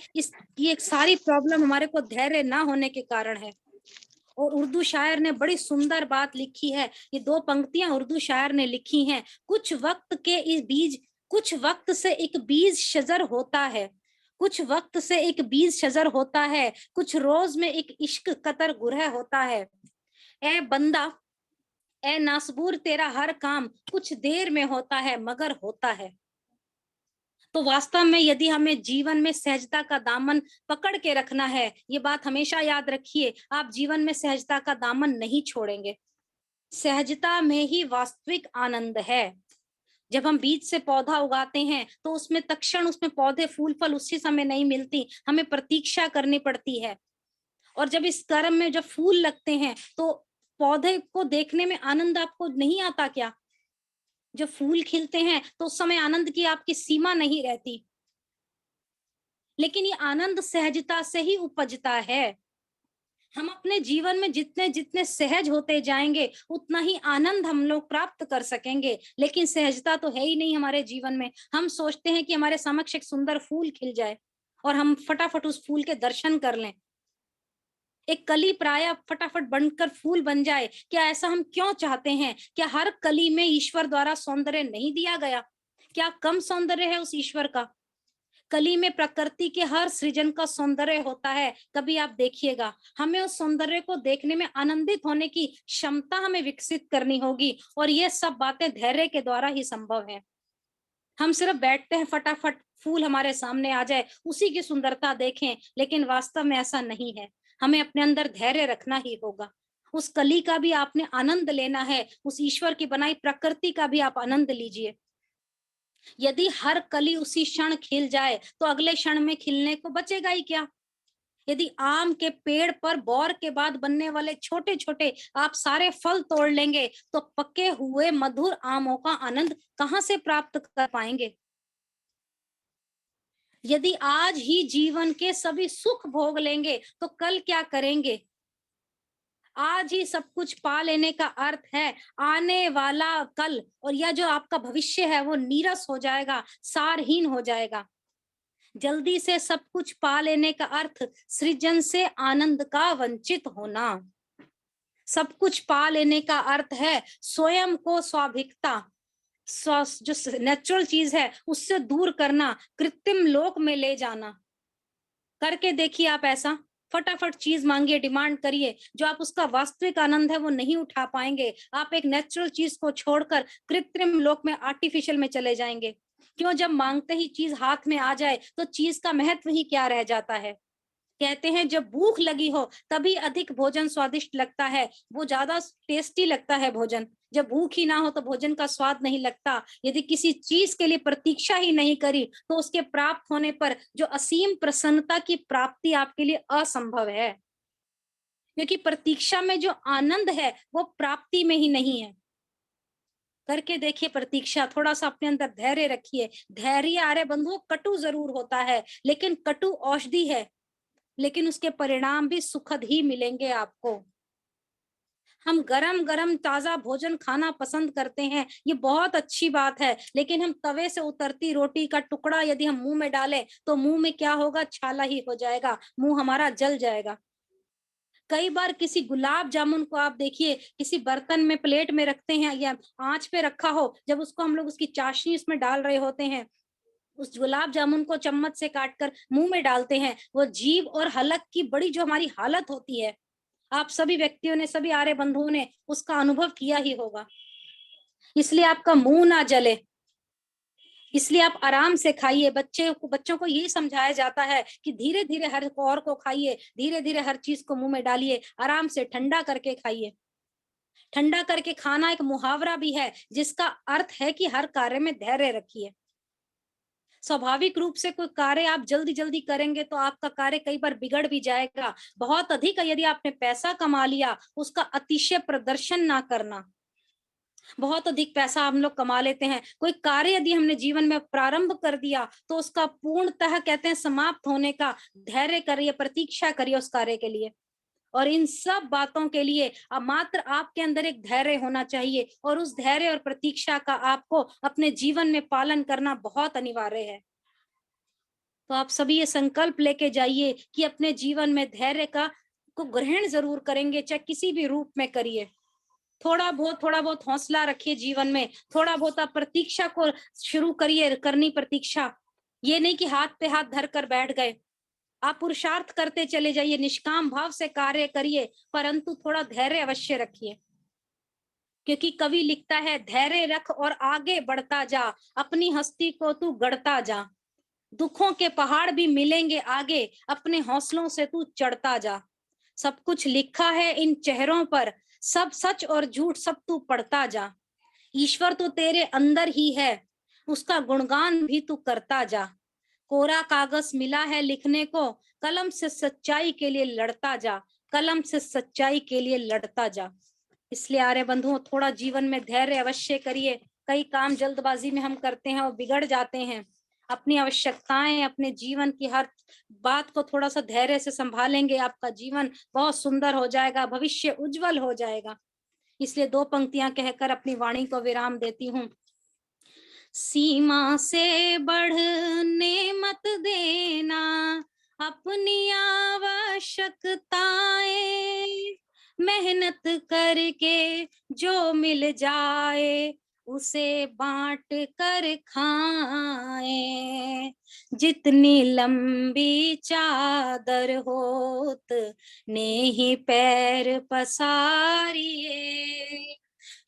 ये सारी प्रॉब्लम हमारे को धैर्य ना होने के कारण है। और उर्दू शायर ने बड़ी सुंदर बात लिखी है, ये 2 पंक्तियां उर्दू शायर ने लिखी हैं। कुछ वक्त से एक बीज शजर होता है, कुछ वक्त से एक बीज शजर होता है, कुछ रोज में एक इश्क कतर गुरह होता है। ए बंदा, ए नासबूर, तेरा हर काम कुछ देर में होता है मगर होता है। तो वास्तव में यदि हमें जीवन में सहजता का दामन पकड़ के रखना है, ये बात हमेशा याद रखिए, आप जीवन में सहजता का दामन नहीं छोड़ेंगे। सहजता में ही वास्तविक आनंद है। जब हम बीज से पौधा उगाते हैं तो उसमें तत्क्षण उसमें पौधे फूल फल उसी समय नहीं मिलती, हमें प्रतीक्षा करनी पड़ती है। और जब इस कर्म में जब फूल लगते हैं तो पौधे को देखने में आनंद आपको नहीं आता क्या? जब फूल खिलते हैं तो उस समय आनंद की आपकी सीमा नहीं रहती, लेकिन ये आनंद सहजता से ही उपजता है। हम अपने जीवन में जितने जितने सहज होते जाएंगे उतना ही आनंद हम लोग प्राप्त कर सकेंगे, लेकिन सहजता तो है ही नहीं हमारे जीवन में। हम सोचते हैं कि हमारे समक्ष एक सुंदर फूल खिल जाए और हम फटाफट उस फूल के दर्शन कर लें, एक कली प्राय फटाफट बनकर फूल बन जाए। क्या ऐसा हम क्यों चाहते हैं? क्या हर कली में ईश्वर द्वारा सौंदर्य नहीं दिया गया? क्या कम सौंदर्य है उस ईश्वर का? कली में प्रकृति के हर सृजन का सौंदर्य होता है। कभी आप देखिएगा, हमें उस सौंदर्य को देखने में आनंदित होने की क्षमता हमें विकसित करनी होगी, और ये सब बातें धैर्य के द्वारा ही संभव है। हम सिर्फ बैठते हैं, फटाफट फूल हमारे सामने आ जाए, उसी की सुंदरता देखें, लेकिन वास्तव में ऐसा नहीं है। हमें अपने अंदर धैर्य रखना ही होगा। उस कली का भी आपने आनंद लेना है, उस ईश्वर की बनाई प्रकृति का भी आप आनंद लीजिए। यदि हर कली उसी क्षण खिल जाए तो अगले क्षण में खिलने को बचेगा ही क्या? यदि आम के पेड़ पर बौर के बाद बनने वाले छोटे छोटे आप सारे फल तोड़ लेंगे तो पके हुए मधुर आमों का आनंद कहां से प्राप्त कर पाएंगे? यदि आज ही जीवन के सभी सुख भोग लेंगे तो कल क्या करेंगे? आज ही सब कुछ पा लेने का अर्थ है आने वाला कल और या जो आपका भविष्य है वो नीरस हो जाएगा, सारहीन हो जाएगा। जल्दी से सब कुछ पा लेने का अर्थ सृजन से आनंद का वंचित होना। सब कुछ पा लेने का अर्थ है स्वयं को स्वाभिकता, जो नेचुरल चीज है उससे दूर करना, कृत्रिम लोक में ले जाना। करके देखिए आप ऐसा, फटाफट चीज मांगिए, डिमांड करिए, जो आप उसका वास्तविक आनंद है वो नहीं उठा पाएंगे। आप एक नेचुरल चीज को छोड़कर कृत्रिम लोक में, आर्टिफिशियल में चले जाएंगे। क्यों? जब मांगते ही चीज हाथ में आ जाए तो चीज का महत्व ही क्या रह जाता है। कहते हैं जब भूख लगी हो तभी अधिक भोजन स्वादिष्ट लगता है, वो ज्यादा टेस्टी लगता है भोजन। जब भूख ही ना हो तो भोजन का स्वाद नहीं लगता। यदि किसी चीज के लिए प्रतीक्षा ही नहीं करी तो उसके प्राप्त होने पर जो असीम प्रसन्नता की प्राप्ति आपके लिए असंभव है, क्योंकि प्रतीक्षा में जो आनंद है वो प्राप्ति में ही नहीं है। करके देखिए प्रतीक्षा, थोड़ा सा अपने अंदर धैर्य रखिए। धैर्य आर्य बंधुओं कटु जरूर होता है, लेकिन कटु औषधि है, लेकिन उसके परिणाम भी सुखद ही मिलेंगे आपको। हम गरम गरम ताजा भोजन खाना पसंद करते हैं, ये बहुत अच्छी बात है, लेकिन हम तवे से उतरती रोटी का टुकड़ा यदि हम मुंह में डालें तो मुंह में क्या होगा? छाला ही हो जाएगा, मुंह हमारा जल जाएगा। कई बार किसी गुलाब जामुन को आप देखिए, किसी बर्तन में, प्लेट में रखते हैं या आंच पे रखा हो, जब उसको हम लोग उसकी चाशनी उसमें डाल रहे होते हैं, उस गुलाब जामुन को चम्मच से काटकर मुंह में डालते हैं, वो जीभ और हलक की बड़ी जो हमारी हालत होती है, आप सभी व्यक्तियों ने, सभी आर्य बंधुओं ने उसका अनुभव किया ही होगा। इसलिए आपका मुंह ना जले, इसलिए आप आराम से खाइए। बच्चों को यही समझाया जाता है कि धीरे धीरे हर कौर को खाइए, धीरे धीरे हर चीज को मुंह में डालिए, आराम से ठंडा करके खाइए। ठंडा करके खाना एक मुहावरा भी है जिसका अर्थ है कि हर कार्य में धैर्य रखिए। स्वाभाविक रूप से कोई कार्य आप जल्दी जल्दी करेंगे तो आपका कार्य कई बार बिगड़ भी जाएगा। बहुत अधिक यदि आपने पैसा कमा लिया, उसका अतिशय प्रदर्शन ना करना। बहुत अधिक पैसा हम लोग कमा लेते हैं, कोई कार्य यदि हमने जीवन में प्रारंभ कर दिया तो उसका पूर्णतः कहते हैं समाप्त होने का धैर्य करिए, प्रतीक्षा करिए उस कार्य के लिए। और इन सब बातों के लिए अब मात्र आपके अंदर एक धैर्य होना चाहिए, और उस धैर्य और प्रतीक्षा का आपको अपने जीवन में पालन करना बहुत अनिवार्य है। तो आप सभी ये संकल्प लेके जाइए कि अपने जीवन में धैर्य को ग्रहण जरूर करेंगे, चाहे किसी भी रूप में करिए। थोड़ा बहुत हौसला रखिए जीवन में, थोड़ा बहुत आप प्रतीक्षा को शुरू करिए करनी प्रतीक्षा। ये नहीं कि हाथ पे हाथ धर कर बैठ गए, आप पुरुषार्थ करते चले जाइए, निष्काम भाव से कार्य करिए, परंतु थोड़ा धैर्य अवश्य रखिए। क्योंकि कवि लिखता है, धैर्य रख और आगे बढ़ता जा, अपनी हस्ती को तू गढ़ता जा। दुखों के पहाड़ भी मिलेंगे आगे, अपने हौसलों से तू चढ़ता जा। सब कुछ लिखा है इन चेहरों पर, सब सच और झूठ सब तू पढ़ता जा। ईश्वर तो तेरे अंदर ही है, उसका गुणगान भी तू करता जा। कोरा कागज मिला है लिखने को, कलम से सच्चाई के लिए लड़ता जा, कलम से सच्चाई के लिए लड़ता जा। इसलिए आर्य बंधुओं, थोड़ा जीवन में धैर्य अवश्य करिए। कई काम जल्दबाजी में हम करते हैं और बिगड़ जाते हैं। अपनी आवश्यकताएं, अपने जीवन की हर बात को थोड़ा सा धैर्य से संभालेंगे, आपका जीवन बहुत सुंदर हो जाएगा, भविष्य उज्जवल हो जाएगा। इसलिए दो पंक्तियां कहकर अपनी वाणी को विराम देती हूँ। सीमा से बढ़ने मत देना अपनी आवश्यकताएं, मेहनत करके जो मिल जाए उसे बांट कर खाएं। जितनी लंबी चादर होत ने ही पैर पसारिए।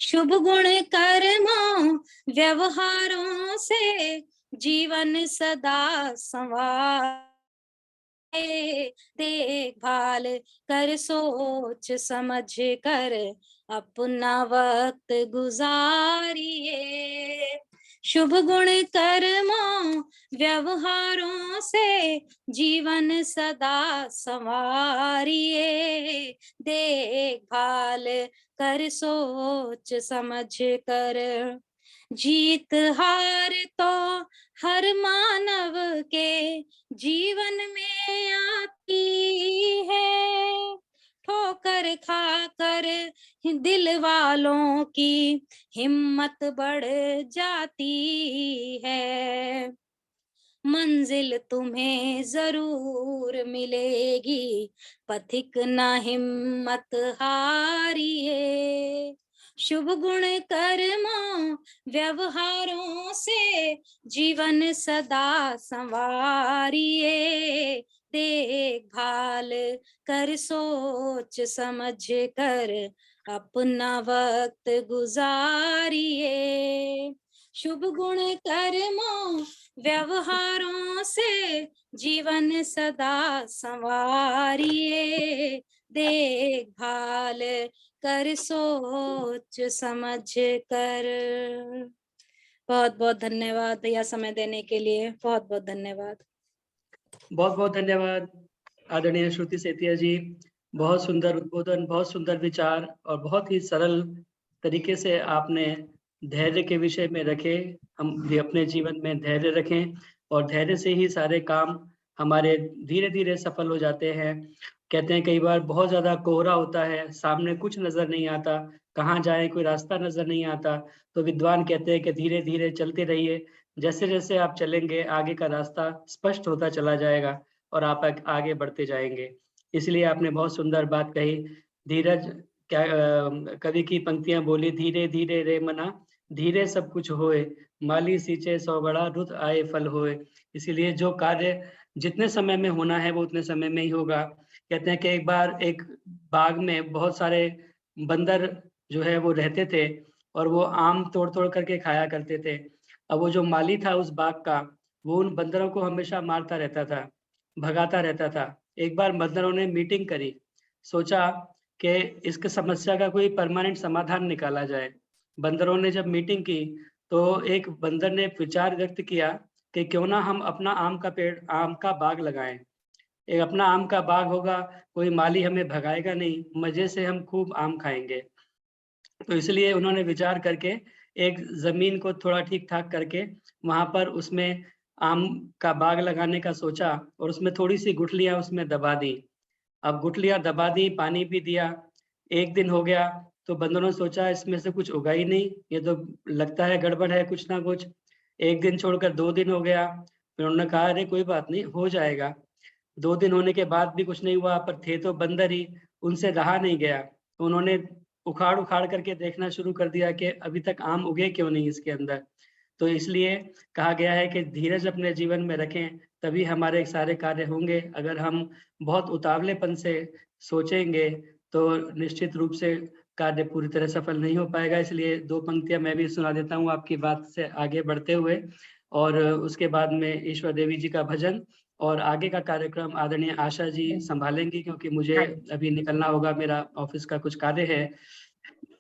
शुभ गुण कर्मों व्यवहारों से जीवन सदा संवारे। देखभाल कर सोच समझ कर अपना वक्त गुजारिए। शुभ गुण कर्मों व्यवहारों से जीवन सदा संवारिए। देखभाल कर सोच समझ कर जीत हार तो हर मानव के जीवन में आती है, ठोकर खाकर दिल वालों की हिम्मत बढ़ जाती है। मंजिल तुम्हें जरूर मिलेगी, पथिक ना हिम्मत हारिए। शुभ गुण कर्मों व्यवहारों से जीवन सदा संवारिए। देखभाल कर सोच समझ कर अपना वक्त गुजारिए। शुभ गुण कर्मों व्यवहारों से जीवन सदा संवारिए। देखभाल कर सोच समझ कर। बहुत बहुत धन्यवाद भैया समय देने के लिए, बहुत बहुत धन्यवाद। बहुत बहुत धन्यवाद आदरणीय श्रुति सेतिया जी। बहुत सुंदर उद्बोधन, बहुत सुंदर विचार और बहुत ही सरल तरीके से आपने धैर्य के विषय में रखे। हम भी अपने जीवन में धैर्य रखें और धैर्य से ही सारे काम हमारे धीरे धीरे सफल हो जाते हैं। कहते हैं कई बार बहुत ज्यादा कोहरा होता है, सामने कुछ नजर नहीं आता, कहाँ जाए कोई रास्ता नजर नहीं आता, तो विद्वान कहते हैं कि धीरे धीरे चलते रहिए। जैसे जैसे आप चलेंगे आगे का रास्ता स्पष्ट होता चला जाएगा और आप आगे बढ़ते जाएंगे। इसलिए आपने बहुत सुंदर बात कही। धीरज क्या कवि की पंक्तियां बोली, धीरे धीरे रे मना धीरे सब कुछ होए, माली सींचे सौ बड़ा रुत आए फल होए। इसीलिए जो कार्य जितने समय में होना है वो उतने समय में ही होगा। कहते हैं कि एक बार एक बाग में बहुत सारे बंदर जो है वो रहते थे और वो आम तोड़ तोड़ करके खाया करते थे। अब वो जो माली था उस बाग का, वो उन बंदरों को हमेशा मारता रहता था, भगाता रहता था। एक बार बंदरों ने मीटिंग करी, सोचा कि इसके समस्या का कोई परमानेंट समाधान निकाला जाए। बंदरों ने जब मीटिंग की तो एक बंदर ने विचार व्यक्त किया कि क्यों ना हम अपना आम का पेड़, आम का बाग लगाएं। एक अपना आम का बाग होगा, कोई माली हमें भगाएगा नहीं, मजे से हम खूब आम खाएंगे। तो इसलिए उन्होंने विचार करके एक जमीन को थोड़ा ठीक ठाक करके वहां पर उसमें आम का बाग लगाने का सोचा और उसमें थोड़ी सी गुठलियां उसमें दबा दी। अब गुठलियां दबा दी, पानी भी दिया। एक दिन हो गया तो बंदरों ने सोचा इसमें से कुछ उगा ही नहीं, ये तो लगता है गड़बड़ है कुछ ना कुछ। एक दिन छोड़कर 2 दिन हो गया, फिर उन्होंने कहा अरे कोई बात नहीं, हो जाएगा। 2 दिन होने के बाद भी कुछ नहीं हुआ, पर थे तो बंदर ही, उनसे रहा नहीं गया। तो उन्होंने उखाड़ उखाड़ करके देखना शुरू कर दिया कि अभी तक आम उगे क्यों नहीं इसके अंदर। तो इसलिए कहा गया है कि धीरज अपने जीवन में रखें, तभी हमारे सारे कार्य होंगे। अगर हम बहुत उतावलेपन से सोचेंगे तो निश्चित रूप से कार्य पूरी तरह सफल नहीं हो पाएगा। इसलिए 2 पंक्तियां मैं भी सुना देता हूँ आपकी बात से आगे बढ़ते हुए, और उसके बाद में ईश्वर देवी जी का भजन और आगे का कार्यक्रम आदरणीय आशा जी संभालेंगी, क्योंकि मुझे अभी निकलना होगा, मेरा ऑफिस का कुछ कार्य है।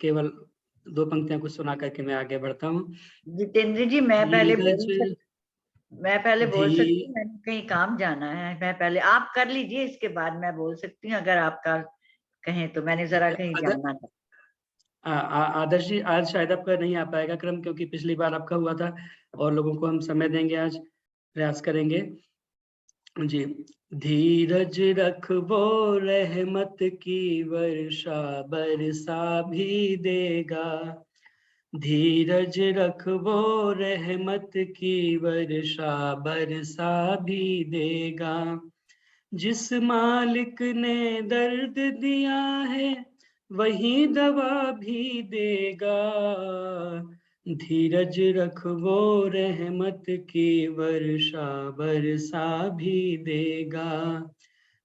केवल 2 पंक्तियां कुछ सुना करके मैं आगे बढ़ता हूँ। जितेंद्र जी, मैं पहले बोल सकती हूँ, मैंने कहीं काम जाना है। मैं पहले, आप कर लीजिए, इसके बाद मैं बोल सकती हूँ अगर आपका कहें तो। मैंने जरा कहीं जाना था। आदर्श जी, आज शायद आपका नहीं आ पाएगा क्रम, क्योंकि पिछली बार आपका हुआ था, और लोगों को हम समय देंगे, आज प्रयास करेंगे जी। धीरज रखबो रहमत की वर्षा बरसा भी देगा, धीरज रखबो रहमत की वर्षा बरसा भी देगा। जिस मालिक ने दर्द दिया है वही दवा भी देगा, धीरज रखबो रहमत की वर्षा बरसा भी देगा,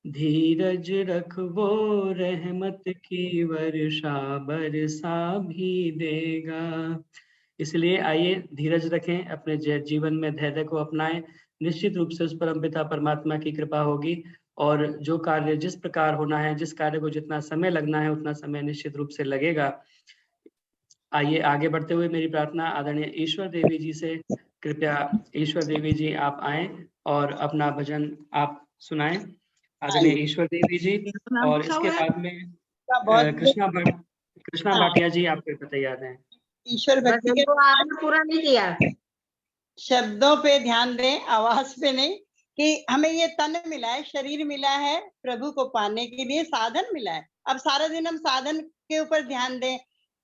धीरज रखबो रहमत की वर्षा बरसा भी देगा। इसलिए आइए धीरज रखें, अपने जीवन में धैर्य को अपनाएं। निश्चित रूप से उस परमपिता परमात्मा की कृपा होगी, और जो कार्य जिस प्रकार होना है, जिस कार्य को जितना समय लगना है उतना समय निश्चित रूप से लगेगा। आइए आगे बढ़ते हुए मेरी प्रार्थना आदरणीय ईश्वर देवी जी से, कृपया ईश्वर देवी जी आप आए और अपना भजन आप सुनाएं, आदरणीय ईश्वर देवी जी। और इसके बाद में कृष्णा भाटिया जी आपके तैयार हैं। ईश्वर बस भक्ति के वो आपने पूरा नहीं किया। शब्दों पे ध्यान दें, आवाज पे नहीं, कि हमें ये तन मिला है, शरीर मिला है, प्रभु को पाने के लिए साधन मिला है। अब सारा दिन हम साधन के ऊपर ध्यान दें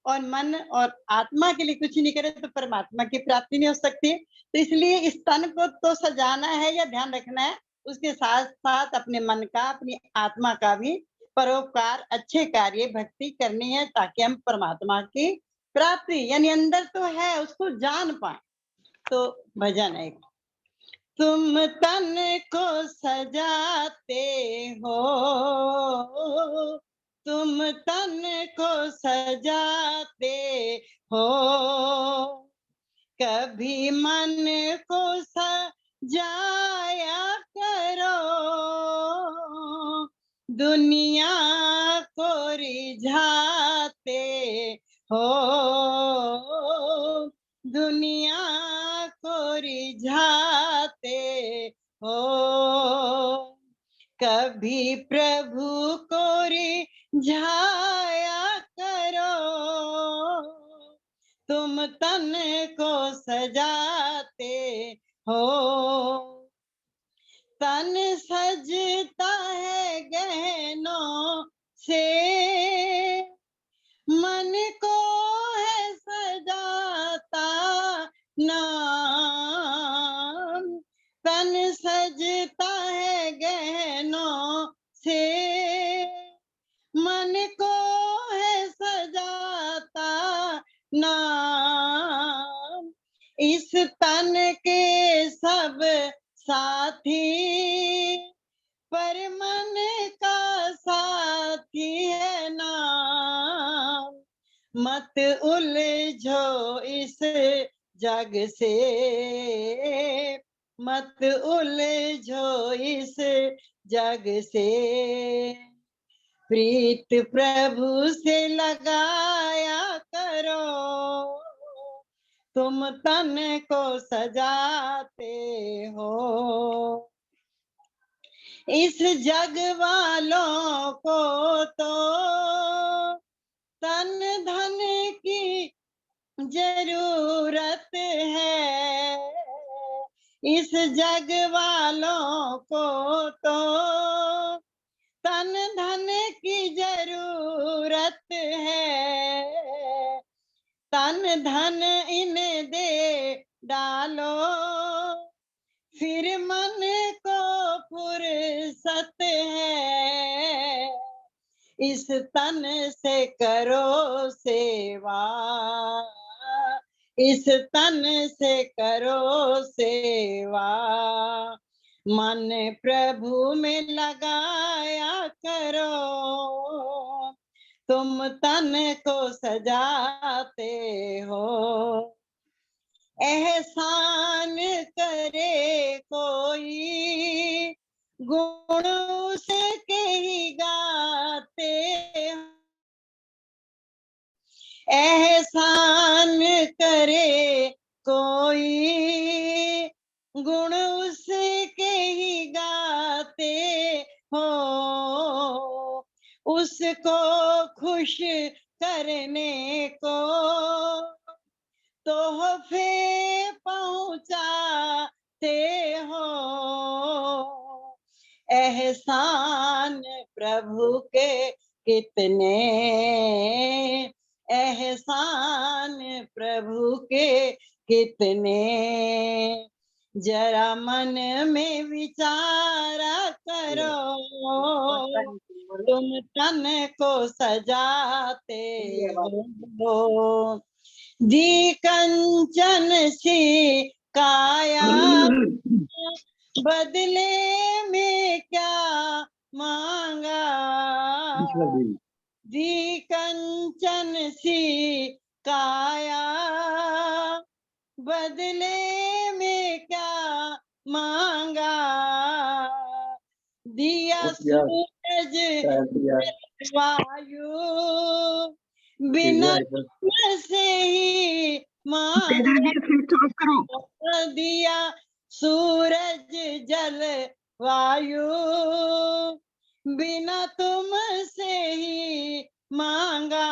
और मन और आत्मा के लिए कुछ नहीं करें तो परमात्मा की प्राप्ति नहीं हो सकती। तो इसलिए इस तन को तो सजाना है या ध्यान रखना है, उसके साथ साथ अपने मन का, अपनी आत्मा का भी परोपकार, अच्छे कार्य, भक्ति करनी है, ताकि हम परमात्मा की प्राप्ति यानी अंदर तो है उसको जान पाए। तो भजन है, तुम तन को सजाते हो, तुम तन को सजाते हो, कभी मन को सजाया करो, दुनिया को रिझाते हो, दुनिया को रिझाते हो, कभी प्रभु को रिझाया करो, तुम तन को सजाते हो। तन सजता है गहनों से, मन को है सजाता नाम, तन सजता है गहनों से, मन को है सजाता नाम, इस तन के सब साथी, पर मन का साथी है नाम, मत उलझो इस जग से, मत उलझो इस जग से, प्रीत प्रभु से लगाया करो, तुम तन को सजाते हो। इस जग वालों को तो तन धन की जरूरत है, इस जग वालों को तो तन धन की जरूरत है, तन धन इन्हें दे डालो, फिर मन को फुर्सत है, इस तन से करो सेवा, इस तन से करो सेवा, मन प्रभु में लगाया करो, तुम तन को सजाते हो। एहसान करे कोई, गुण उसके ही गाते, एहसान करे कोई, गुण उसके ही गाते हो, उसको खुश करने को तोहफे पहुंचाते हो, एहसान प्रभु के कितने, एहसान प्रभु के कितने, जरा मन में विचारा करो, तुम तन को सजाते हो। दी कंचन सी काया, बदले में क्या मांगा, दी कंचन सी काया, बदले में क्या मांगा, दिया सूरज वायु, बिना से ही मांगा, दिया सूरज जल वायु, बिना तुम से ही मांगा,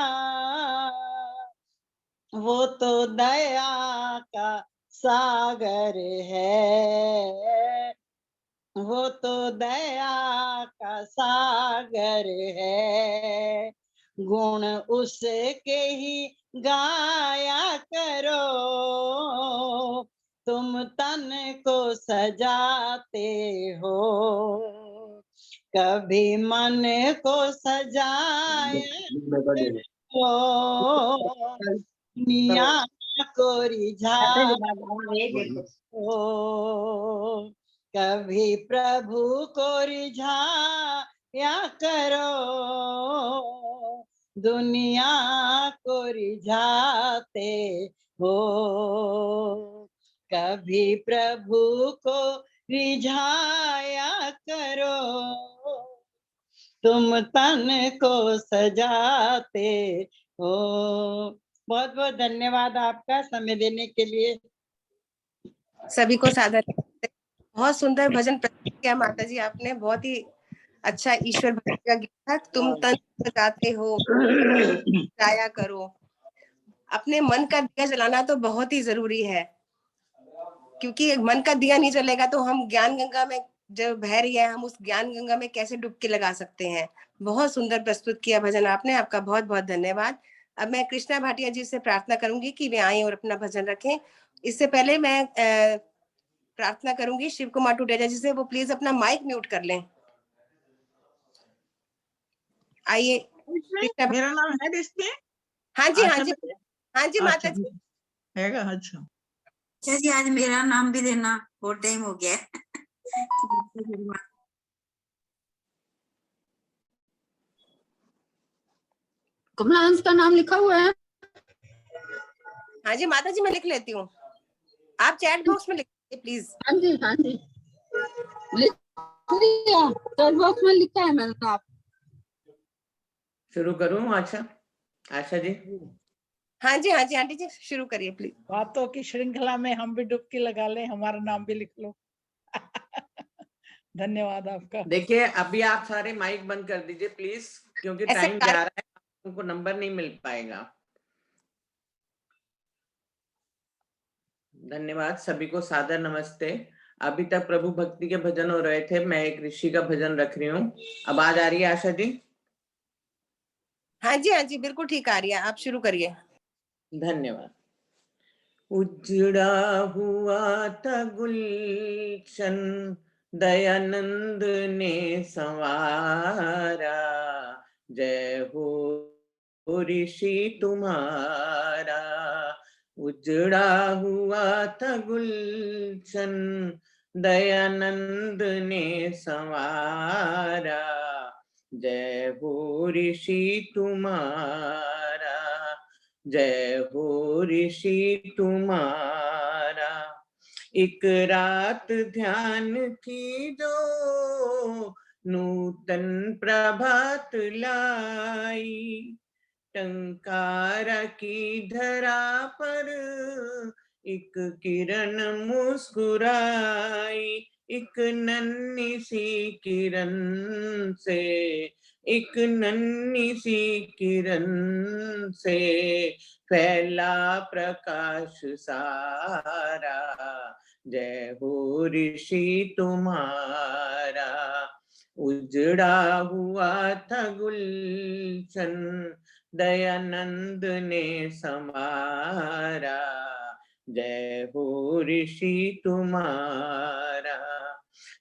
वो तो दया का सागर है, वो तो दया का सागर है, गुण उसके ही गाया करो, तुम तन को सजाते हो, कभी मन को सजाया हो, दुनिया को रिझाओ, कभी प्रभु को रिझाया करो, दुनिया को रिझाते हो, कभी प्रभु को रिझाया करो, तुम तन को सजाते हो। बहुत बहुत धन्यवाद आपका समय देने के लिए। सभी को सादर बहुत सुंदर भजन प्रस्तुत किया माता जी आपने, बहुत ही अच्छा ईश्वर भक्ति का गीत था। तुम तन सजाते हो जाया करो। अपने मन का दिया जलाना तो बहुत ही जरूरी है, क्योंकि मन का दिया नहीं जलेगा तो हम ज्ञान गंगा में जो बह रही है, हम उस ज्ञान गंगा में कैसे डुबकी लगा सकते हैं। बहुत सुंदर प्रस्तुत किया भजन आपने, आपका बहुत बहुत धन्यवाद। अब मैं कृष्णा भाटिया जी से प्रार्थना करूंगी कि वे आए और अपना भजन रखें। इससे पहले मैं प्रार्थना करूंगी शिव कुमार टुडेजा जी से, वो प्लीज अपना माइक म्यूट कर लें। आइए कृष्णा। मेरा नाम है इसमें? हाँ जी, हाँ आशा जी, बेटे? हाँ जी माता अच्छा जी। हैगा, अच्छा। अच्छा जी, आज मेरा नाम भी देना, बहुत टाइम हो गया है। कमलांश का नाम लिखा हुआ है। हाँ जी माता जी, मैं लिख लेती हूँ, आप चैट बॉक्स में लिख दीजिए प्लीज। हाँ जी, हाँ जी, लिख लिया, चैट बॉक्स में लिखा है मैंने नाम। शुरू करूं? आशा, आशा जी। हाँ जी, हाँ जी आंटी जी, शुरू करिए प्लीज। बातों की श्रृंखला में हम भी डुबकी लगा लें, हमारा नाम भी लिख लो। धन्यवाद आपका। देखिए अभी आप सारे माइक बंद कर दीजिए प्लीज, क्योंकि टाइम जा रहा है, उनको नंबर नहीं मिल पाएगा। धन्यवाद, सभी को सादर नमस्ते। अभी तक प्रभु भक्ति के भजन हो रहे थे, मैं एक ऋषि का भजन रख रही हूँ। आवाज आ रही है आशा जी? हाँ जी, हाँ जी, बिल्कुल ठीक आ रही है, आप शुरू करिए। धन्यवाद। उजड़ा हुआ था गुलशन, दयानंद ने संवारा, जय हो ऋषि तुम्हारा। उजड़ा हुआ था गुलशन, दयानंद ने संवारा, जय हो ऋषि तुम्हारा, जय हो ऋषि तुम्हारा। एक रात ध्यान की जो नूतन प्रभात लाई, टंकारा की धरा पर एक किरण मुस्कुराई, एक नन्ही सी किरण से, एक नन्ही सी किरण से फैला प्रकाश सारा, जय हो ऋषि तुम्हारा। उजड़ा हुआ था गुलशन, दयानंद ने संवारा, जय हो ऋषि तुम्हारा।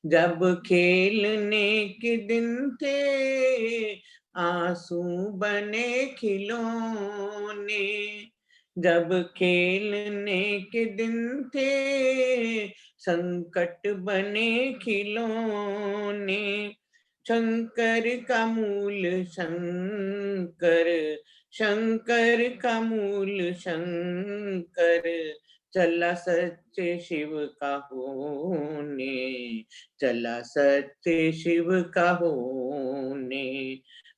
जब खेलने के दिन थे, आंसू बने खिलौने, जब खेलने के दिन थे, संकट बने खिलौने। शंकर का मूल शंकर, शंकर का मूल शंकर, चला सच्चे शिव का होने, चला सच्चे शिव का होने।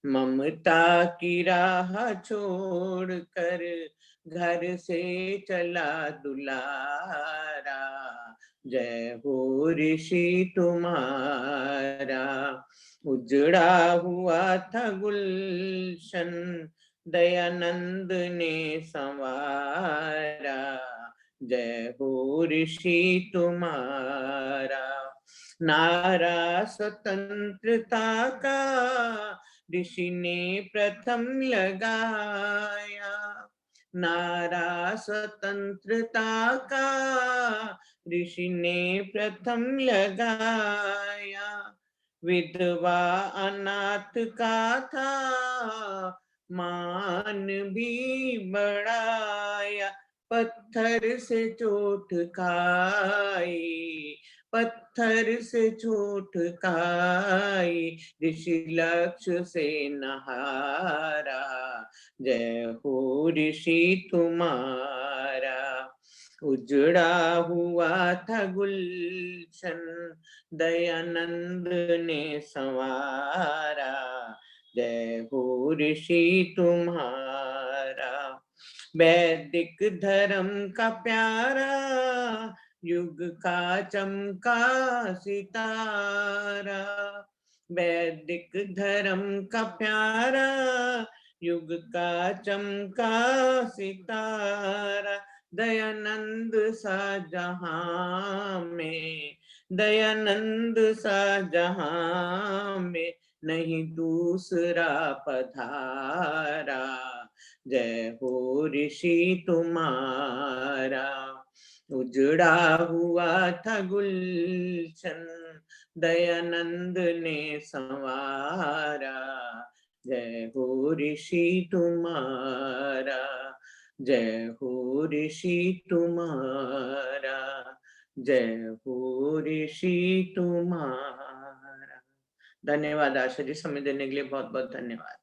ममता की राह छोड़कर घर से चला दुलारा, जय हो ऋषि तुम्हारा। उजड़ा हुआ था गुलशन, दयानंद ने संवारा, जय हो ऋषि तुम्हारा। नारा स्वतंत्रता का ऋषि ने प्रथम लगाया, नारा स्वतंत्रता का ऋषि ने प्रथम लगाया। विधवा अनाथ का था मान भी बढ़ाया, पत्थर से चोट खाई, पत्थर से चोट खाई, ऋषि लक्ष्य से नहारा, जय हो ऋषि तुम्हारा। उजड़ा हुआ था गुलशन, दयानंद ने संवारा, जय हो ऋषि तुम्हारा। वैदिक धर्म का प्यारा, युग का चमका सितारा, वैदिक धर्म का प्यारा, युग का चमका सितारा। दयानंद सा जहां में, दयानंद सा जहां में नहीं दूसरा पधारा, जय हो ऋषि तुम्हारा। उजड़ा हुआ था गुलशन, दयानंद ने संवारा, जय हो ऋषि तुम्हारा, जय हो ऋषि तुम्हारा, जय हो ऋषि तुम्हारा। धन्यवाद आशा जी, समय देने के लिए बहुत बहुत धन्यवाद।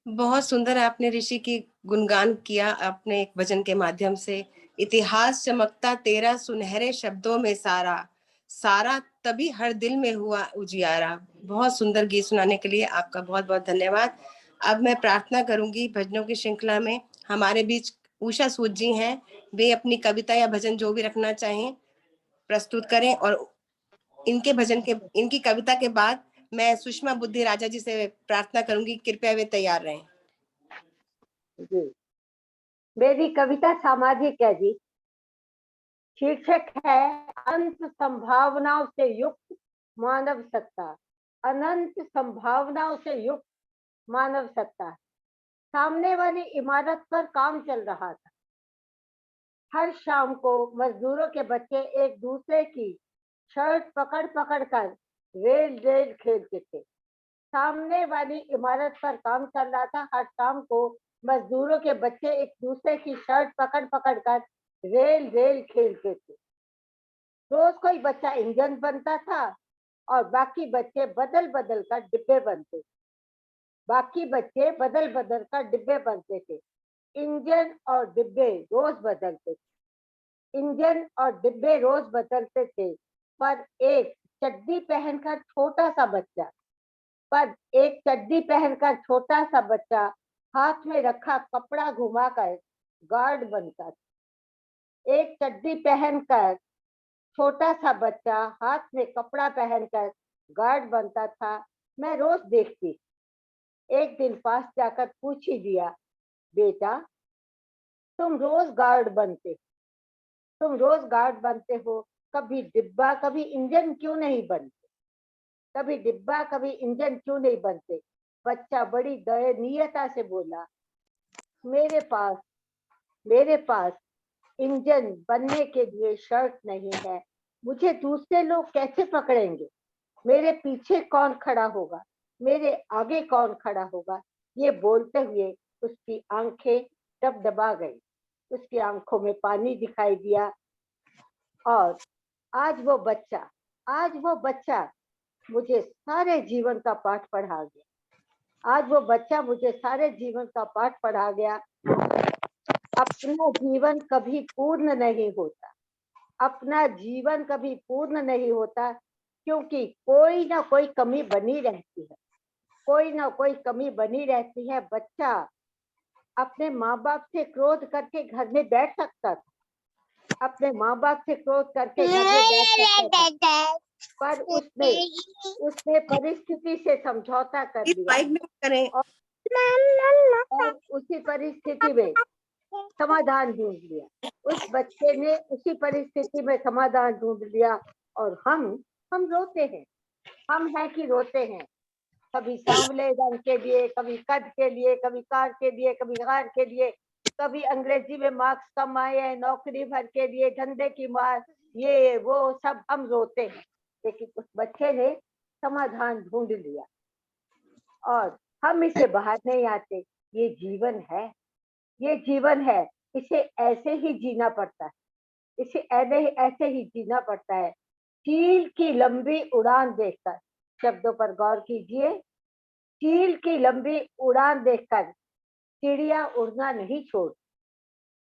बहुत सुंदर आपने ऋषि की गुणगान किया अपने एक भजन के माध्यम से। इतिहास चमकता तेरा सुनहरे शब्दों में सारा, सारा तभी हर दिल में हुआ उजियारा। बहुत सुंदर गीत सुनाने के लिए आपका बहुत बहुत धन्यवाद। अब मैं प्रार्थना करूंगी भजनों की श्रृंखला में हमारे बीच उषा सूद जी हैं, वे अपनी कविता या भजन जो भी रखना चाहें प्रस्तुत करें, और इनके भजन के इनकी कविता के बाद मैं सुषमा बुद्धि राजा जी से प्रार्थना करूंगी, कृपया वे तैयार रहें। जी, मेरी कविता सामाजिक है जी। शीर्षक है अनंत संभावनाओं से युक्त मानव सत्ता। अनंत संभावनाओं से युक्त मानव सत्ता। सामने वाली इमारत पर काम चल रहा था। हर शाम को मजदूरों के बच्चे एक दूसरे की शर्ट पकड़ पकड़ कर रेल रेल खेलते थे। सामने वाली इमारत पर काम चल रहा था। हर शाम को मजदूरों के बच्चे एक दूसरे की शर्ट पकड़ पकड़ कर रेल रेल खेलते थे। रोज कोई बच्चा इंजन बनता था और बाकी बच्चे बदल बदल कर डिब्बे बनते थे। बाकी बच्चे बदल बदल कर डिब्बे बनते थे। इंजन और डिब्बे रोज बदलते थे। इंजन और डिब्बे रोज बदलते थे, पर एक चड्डी पहनकर छोटा सा बच्चा हाथ में रखा कपड़ा घुमाकर गार्ड बनता था। एक चड्डी पहनकर छोटा सा बच्चा हाथ में कपड़ा पहनकर गार्ड बनता था। मैं रोज देखती। एक दिन पास जाकर पूछ ही दिया, बेटा तुम रोज गार्ड बनते हो, कभी डिब्बा कभी इंजन क्यों नहीं बनते? कभी डिब्बा कभी इंजन क्यों नहीं बनते? बच्चा बड़ी दयनीयता से बोला, मेरे पास इंजन बनने के लिए शर्ट नहीं है। मुझे दूसरे लोग कैसे पकड़ेंगे? मेरे पीछे कौन खड़ा होगा? मेरे आगे कौन खड़ा होगा? ये बोलते हुए उसकी आंखें डबडबा गई। उसकी आंखों में पानी दिखाई दिया। और आज वो बच्चा मुझे सारे जीवन का पाठ पढ़ा गया। आज वो बच्चा मुझे सारे जीवन का पाठ पढ़ा गया। अपना जीवन कभी पूर्ण नहीं होता। अपना जीवन कभी पूर्ण नहीं होता, क्योंकि कोई ना कोई कमी बनी रहती है। कोई ना कोई कमी बनी रहती है। बच्चा अपने माँ बाप से क्रोध करके घर में बैठ सकता था। अपने माँ बाप से क्रोध करके घर में बैठ सकता था, पर उसने परिस्थिति से समझौता कर लिया और और उसी परिस्थिति में समाधान ढूंढ लिया। उस बच्चे ने उसी परिस्थिति में समाधान ढूंढ लिया। और हम रोते हैं, हम हैं कि रोते हैं, कभी सांवले रंग के लिए, कभी कद के लिए, कभी कार के लिए, कभी कार के लिए, कभी अंग्रेजी में मार्क्स कम आए, नौकरी भर के लिए, धंधे की मार, ये वो सब हम रोते हैं। लेकिन उस बच्चे ने समाधान ढूंढ लिया और हम इसे बाहर नहीं आते। ये जीवन है, ये जीवन है, इसे ऐसे ही जीना पड़ता है, इसे ऐसे ही जीना पड़ता है। चील की लंबी उड़ान देखकर, शब्दों पर गौर कीजिए, चील की लंबी उड़ान देखकर चिड़िया उड़ना नहीं छोड़ती,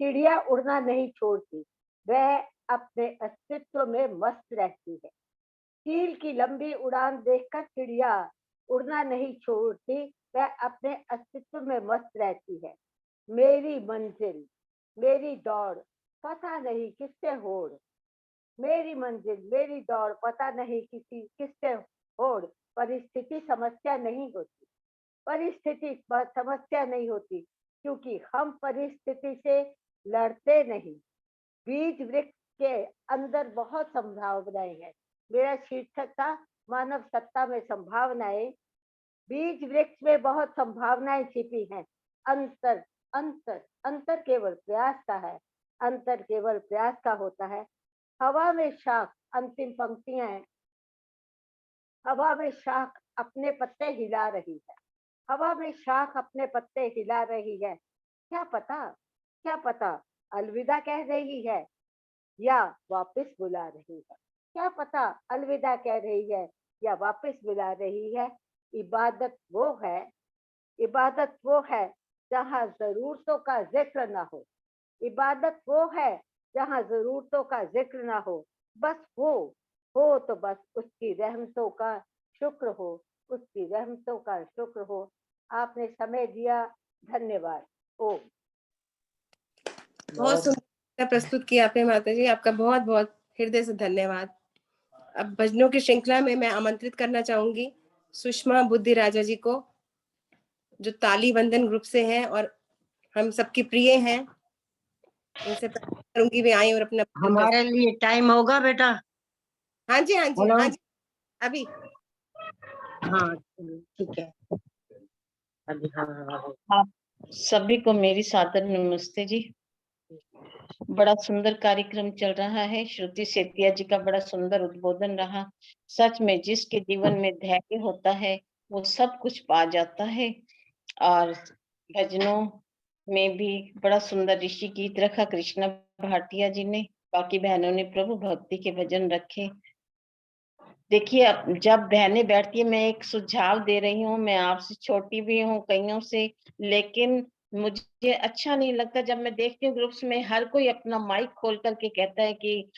चिड़िया उड़ना नहीं छोड़ती, वह अपने अस्तित्व में मस्त रहती है। चील की लंबी उड़ान देखकर चिड़िया उड़ना नहीं छोड़ती, वह अपने अस्तित्व में मस्त रहती है। मेरी मंजिल, मेरी दौड़, पता नहीं किससे होड़, मेरी मंजिल, मेरी दौड़, पता नहीं किससे होड़। परिस्थिति समस्या नहीं होती, परिस्थिति समस्या नहीं होती, क्योंकि हम परिस्थिति से लड़ते नहीं। बीज वृक्ष के अंदर बहुत संभावनाएं हैं। मेरा शीर्षक था मानव सत्ता में संभावनाएं। बीज वृक्ष में बहुत संभावनाएं छिपी हैं। अंतर अंतर अंतर केवल प्रयास का है, अंतर केवल प्रयास का होता है। हवा में शाख, अंतिम पंक्तियां हैं। हवा में शाख अपने पत्ते हिला रही है, हवा में शाख अपने पत्ते हिला रही है। क्या पता, क्या पता अलविदा कह रही है या वापस बुला रही है, क्या पता अलविदा कह रही है या वापस बुला रही है। इबादत वो है, इबादत वो है जहाँ जरूरतों का जिक्र ना हो, इबादत वो है जहाँ जरूरतों का जिक्र ना हो। बस हो तो बस उसकी रहमतों का शुक्र हो, उसकी रहमतों का शुक्र हो। आपने समय दिया, धन्यवाद। ओम। बहुत सुंदर प्रस्तुत किया आपने माता जी, आपका बहुत बहुत हृदय से धन्यवाद। अब भजनों की श्रृंखला में मैं आमंत्रित करना चाहूंगी सुषमा बुद्धि राजा जी को, जो ताली बंधन ग्रुप से हैं और हम सबकी प्रिय हैं। उनसे करूंगी वे आए और अपना हमारे लिए टाइम होगा बेटा? हाँ जी, हाँ जी, हाँ जी, अभी हाँ ठीक है अभी। हाँ आप सभी को मेरी सादर नमस्ते जी। बड़ा सुंदर कार्यक्रम चल रहा है। श्रुति सेतिया जी का बड़ा सुंदर उद्बोधन रहा। सच में जिसके जीवन में धैर्य होता है वो सब कुछ पा जाता है। और भजनों में भी बड़ा सुंदर ऋषि गीत रखा कृष्णा भाटिया जी ने, बाकी बहनों ने प्रभु भक्ति के भजन रखे। देखिए जब बहनें बैठती है, मैं एक सुझाव दे रही हूँ, मैं आपसे छोटी भी हूँ कईयों से, लेकिन मुझे अच्छा नहीं लगता जब मैं देखती हूँ ग्रुप्स में हर कोई अपना माइक खोल करके कहता है कि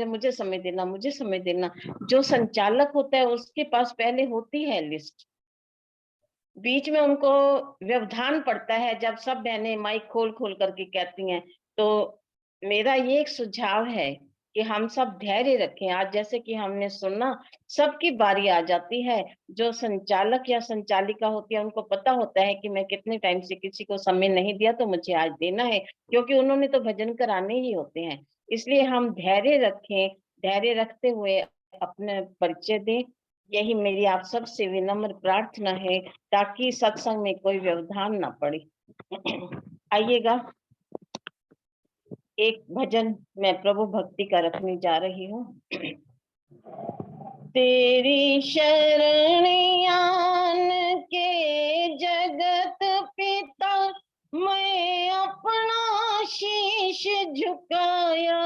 मुझे समय देना, मुझे समय देना। जो संचालक होता है उसके पास पहले होती है लिस्ट, बीच में उनको व्यवधान पड़ता है जब सब बहनें माइक खोल खोल करके कहती हैं। तो मेरा ये एक सुझाव है कि हम सब धैर्य रखें। आज जैसे कि हमने सुना, सबकी बारी आ जाती है। जो संचालक या संचालिका होती है उनको पता होता है कि मैं कितने टाइम से किसी को समय नहीं दिया तो मुझे आज देना है, क्योंकि उन्होंने तो भजन कराने ही होते हैं। इसलिए हम धैर्य रखें, धैर्य रखते हुए अपने परिचय दें। यही मेरी आप सबसे विनम्र प्रार्थना है, ताकि सत्संग में कोई व्यवधान ना पड़े। आइएगा, एक भजन मैं प्रभु भक्ति का रखने जा रही हूँ। तेरी शरण आन के जगत पिता, मैं अपना शीश झुकाया,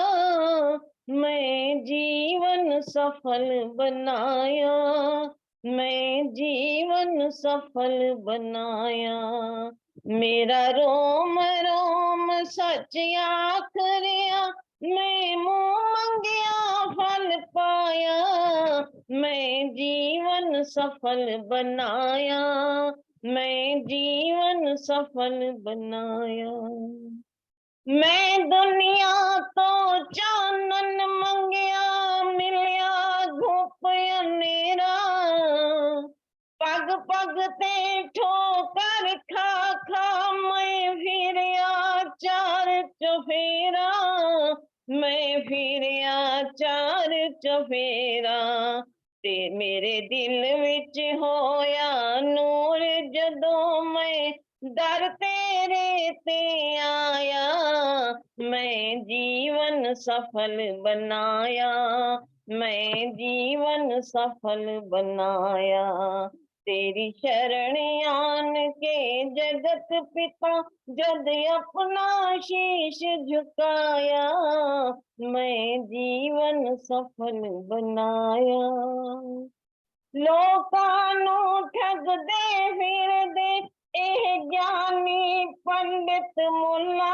मैं जीवन सफल बनाया, मैं जीवन सफल बनाया। मेरा रोम रोम सच आखरिया, मैं मुँह मंगिया फल पाया, मैं जीवन सफल बनाया, मैं जीवन सफल बनाया। मैं दुनिया तो चानन मंगिया, मिलिया धूप अंधेरा, पग पग ते ठो फेरा ते मेरे दिल विच होया नूर जदों मैं दर तेरे ते आया मैं जीवन सफल बनाया मैं जीवन सफल बनाया तेरी शरण आन के जगत पिता जद अपना शीश झुकाया मैं जीवन सफल बनाया लोकां नूं ठगदे फिरदे ਇਹ ਗਿਆਨੀ ਪੰਡਿਤ ਮੁੱਲਾ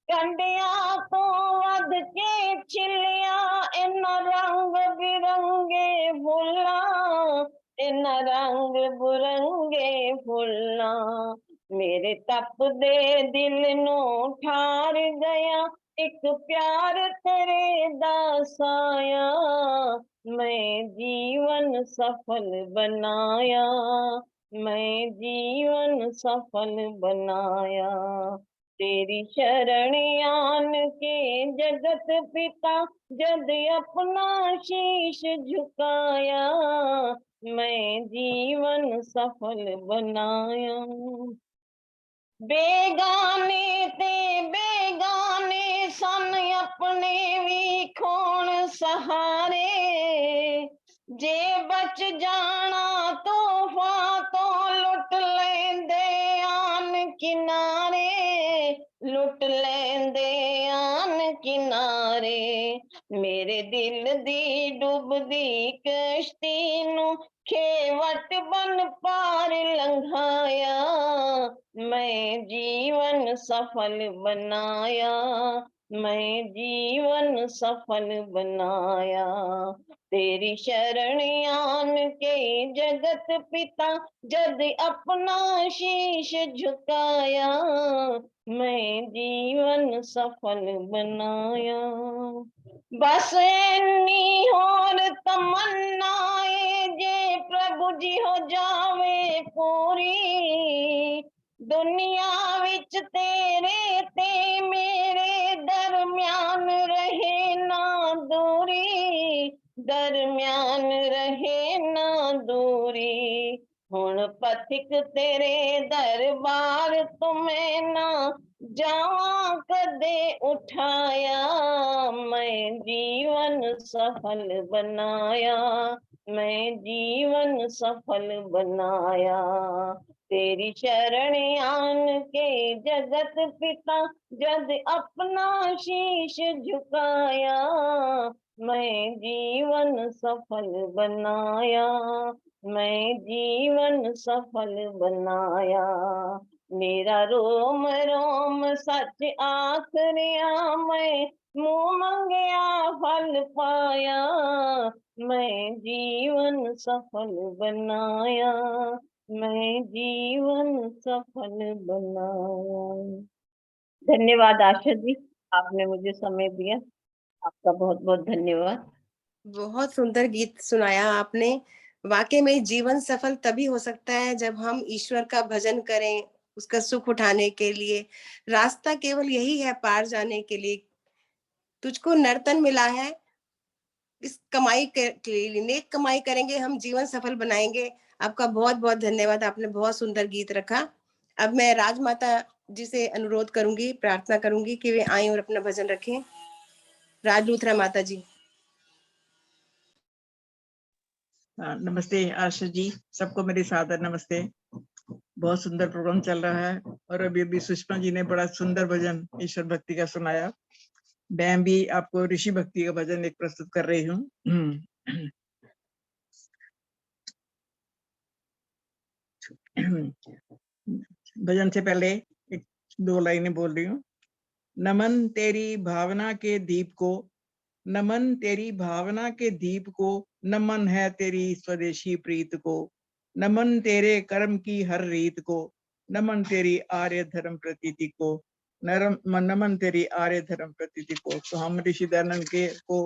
ਕੰਡਿਆਂ ਤੋਂ ਵੱਧ ਕੇ ਛਿਲਿਆ ਇਹਨਾਂ ਰੰਗ ਬਿਰੰਗੇ ਫੁੱਲਾਂ ਇਹਨਾਂ ਰੰਗ ਬਿਰੰਗੇ ਫੁੱਲਾਂ ਮੇਰੇ ਤਪਦੇ ਦਿਲ ਨੂੰ ਠਾਰ ਗਿਆ ਇੱਕ ਪਿਆਰ ਤੇਰੇ ਦਾ ਸਾਇਆ ਮੈਂ ਜੀਵਨ ਸਫਲ ਬਣਾਇਆ मैं जीवन सफल बनाया तेरी शरण आन के जगत पिता जद अपना शीश झुकाया मैं जीवन सफल बनाया बेगाने ते बेगाने सन अपने भी खोण सहारे जे बच जाना तूफान तो लुट लेंदे आन किनारे लुट लेंदे आन किनारे मेरे दिल दी डुबदी कश्ती नू खेवट बन पार लंघाया मैं जीवन सफल बनाया मैं जीवन सफल बनाया तेरी शरण आन के जगत पिता जद अपना शीश झुकाया मैं जीवन सफल बनाया बस इन्नी होर तमन्नाए जे प्रभु जी हो जावे पूरी दुनिया विच तेरे ते मेरे दरम्यान रहे ना दूरी दरम्यान रहे ना दूरी हुण पथिक तेरे दरबार तुम्हें ना जावा कदे उठाया मैं जीवन सफल बनाया मैं जीवन सफल बनाया तेरी शरण आन के जगत पिता जद अपना शीश झुकाया मैं जीवन सफल बनाया मैं जीवन सफल बनाया मेरा रोम रोम सच आखरिया मैं मुँह मंगया फल पाया मैं जीवन सफल बनाया मैं जीवन सफल बनाया धन्यवाद आशा जी आपने मुझे समय दिया आपका बहुत बहुत धन्यवाद बहुत सुंदर गीत सुनाया आपने वाकई में जीवन सफल तभी हो सकता है जब हम ईश्वर का भजन करें उसका सुख उठाने के लिए रास्ता केवल यही है पार जाने के लिए तुझको नर्तन मिला है इस कमाई के लिए नेक कमाई करेंगे हम जीवन सफल बनाएंगे आपका बहुत बहुत धन्यवाद आपने बहुत सुंदर गीत रखा अब मैं राजमाता जी से अनुरोध करूंगी प्रार्थना करूंगी कि वे आए और अपना भजन रखें राज लूथरा माता जी नमस्ते आशा जी सबको मेरी सादर नमस्ते बहुत सुंदर प्रोग्राम चल रहा है और अभी सुषमा जी ने बड़ा सुंदर भजन ईश्वर भक्ति का सुनाया मैं भी आपको ऋषि भक्ति का भजन एक प्रस्तुत कर रही हूँ भजन से पहले एक दो लाइनें बोल रही हूँ नमन तेरी भावना के दीप को नमन तेरी भावना के दीप को नमन है तेरी स्वदेशी प्रीत को नमन तेरे कर्म की हर रीत को नमन तेरी आर्य धर्म प्रतीति को नमन तेरी आर्य धर्म प्रतीति को। तो हम ऋषि दयानंद के को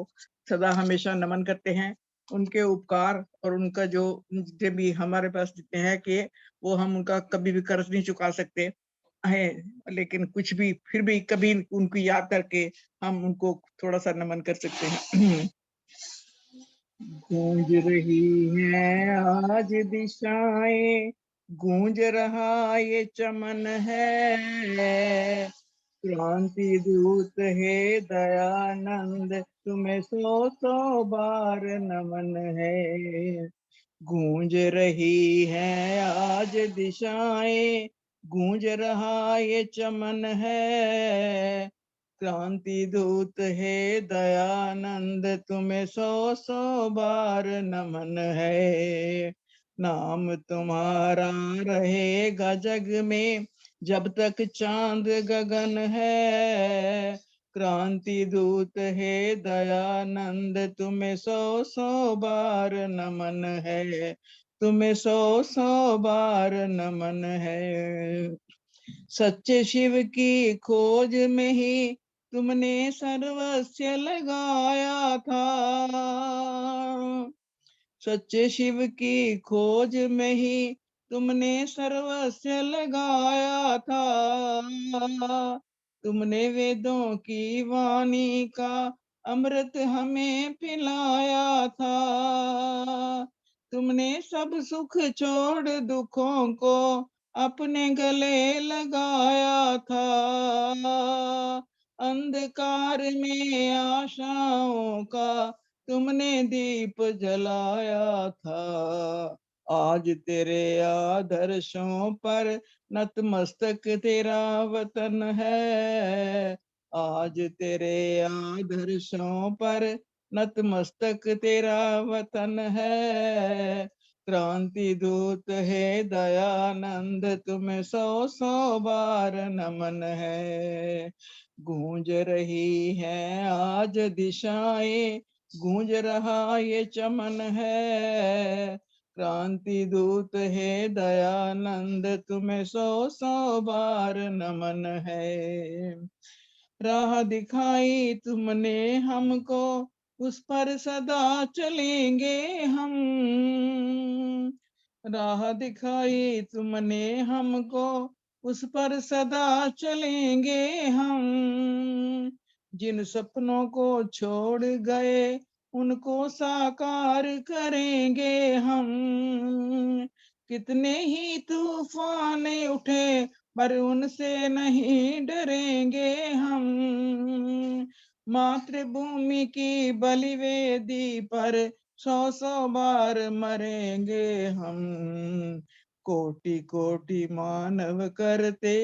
सदा हमेशा नमन करते हैं उनके उपकार और उनका जो जितने भी हमारे पास जितने हैं कि वो हम उनका कभी भी कर्ज नहीं चुका सकते हैं लेकिन कुछ भी फिर भी कभी उनको याद करके हम उनको थोड़ा सा नमन कर सकते हैं गूंज रही है आज दिशाएं, गूंज रहा ये चमन है। क्रांति दूत है दयानंद, तुम्हें सौ सौ बार नमन है। गूंज रही है आज दिशाएं, गूंज रहा ये चमन है। क्रांति दूत है दयानंद, तुम्हें सौ सौ बार नमन है। नाम तुम्हारा रहेगा जग में जब तक चांद गगन है। क्रांति दूत है दयानंद, तुम्हें सौ सौ बार नमन है। तुम्हें सौ सौ बार नमन है। सच्चे शिव की खोज में ही तुमने सर्वस्व लगाया था। सच्चे शिव की खोज में ही तुमने सर्वस्व लगाया था। तुमने वेदों की वाणी का अमृत हमें पिलाया था। तुमने सब सुख छोड़ दुखों को अपने गले लगाया था। अंधकार में आशाओं का तुमने दीप जलाया था। आज तेरे आदर्शों पर नतमस्तक तेरा वतन है। आज तेरे आदर्शों पर नतमस्तक तेरा वतन है। क्रांति दूत है दयानंद, तुम्हें सौ सौ बार नमन है। गूंज रही है आज दिशाएं, गूंज रहा ये चमन है। क्रांति दूत है दयानंद, तुम्हें सौ सौ बार नमन है। राह दिखाई तुमने हमको, उस पर सदा चलेंगे हम। राह दिखाई तुमने हमको, उस पर सदा चलेंगे हम। जिन सपनों को छोड़ गए उनको साकार करेंगे हम। कितने ही तूफान उठे पर उनसे नहीं डरेंगे हम। मातृभूमि की बलिवेदी पर सौ सौ बार मरेंगे हम। कोटि कोटि मानव करते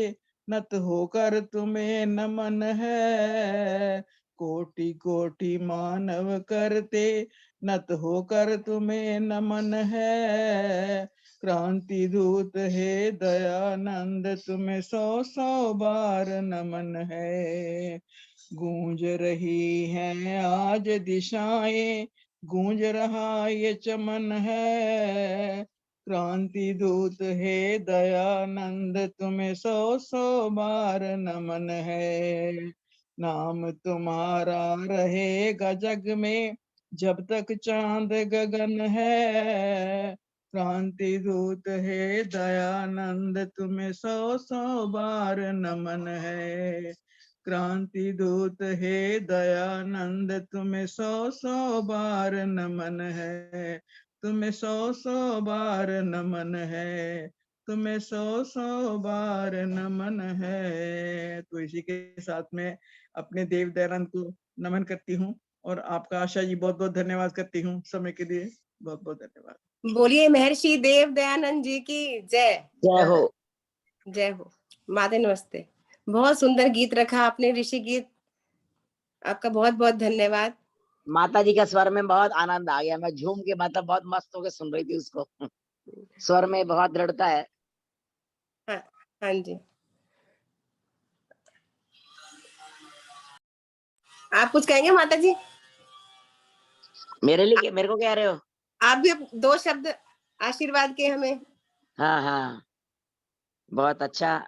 नत होकर तुम्हें नमन है। कोटि कोटि मानव करते नत होकर तुम्हें नमन है। क्रांति दूत है दयानंद, तुम्हें सौ सौ बार नमन है। गूंज रही है आज दिशाएं, गूंज रहा ये चमन है। क्रांति दूत है दयानंद, तुम्हें सौ सौ बार नमन है। नाम तुम्हारा रहेगा जग में जब तक चांद गगन है। क्रांति दूत है दयानंद, तुम्हें सौ सौ बार नमन है। क्रांति दूत है दयानंद, तुम्हें सौ सौ बार नमन है। तुम्हें सौ सौ बार नमन है। तुम्हें सौ सौ बार नमन है। तो इसी के साथ में अपने देव दयानंद को नमन करती हूँ और आपका आशा जी बहुत बहुत धन्यवाद करती हूँ समय के लिए। बहुत बहुत धन्यवाद। बोलिए महर्षि देव दयानंद जी की जय। जय हो। जय हो। माता नमस्ते। बहुत सुंदर गीत रखा आपने, ऋषि गीत। आपका बहुत बहुत धन्यवाद। माता जी का स्वर में बहुत आनंद आ गया। मैं झूम के मतलब बहुत मस्त होकर सुन रही थी उसको। स्वर में बहुत दृढ़ता है। हाँ जी। आप कुछ कहेंगे माता जी? मेरे लिए, मेरे को कह रहे हो? आप भी दो शब्द आशीर्वाद के हमें। हाँ हाँ, बहुत अच्छा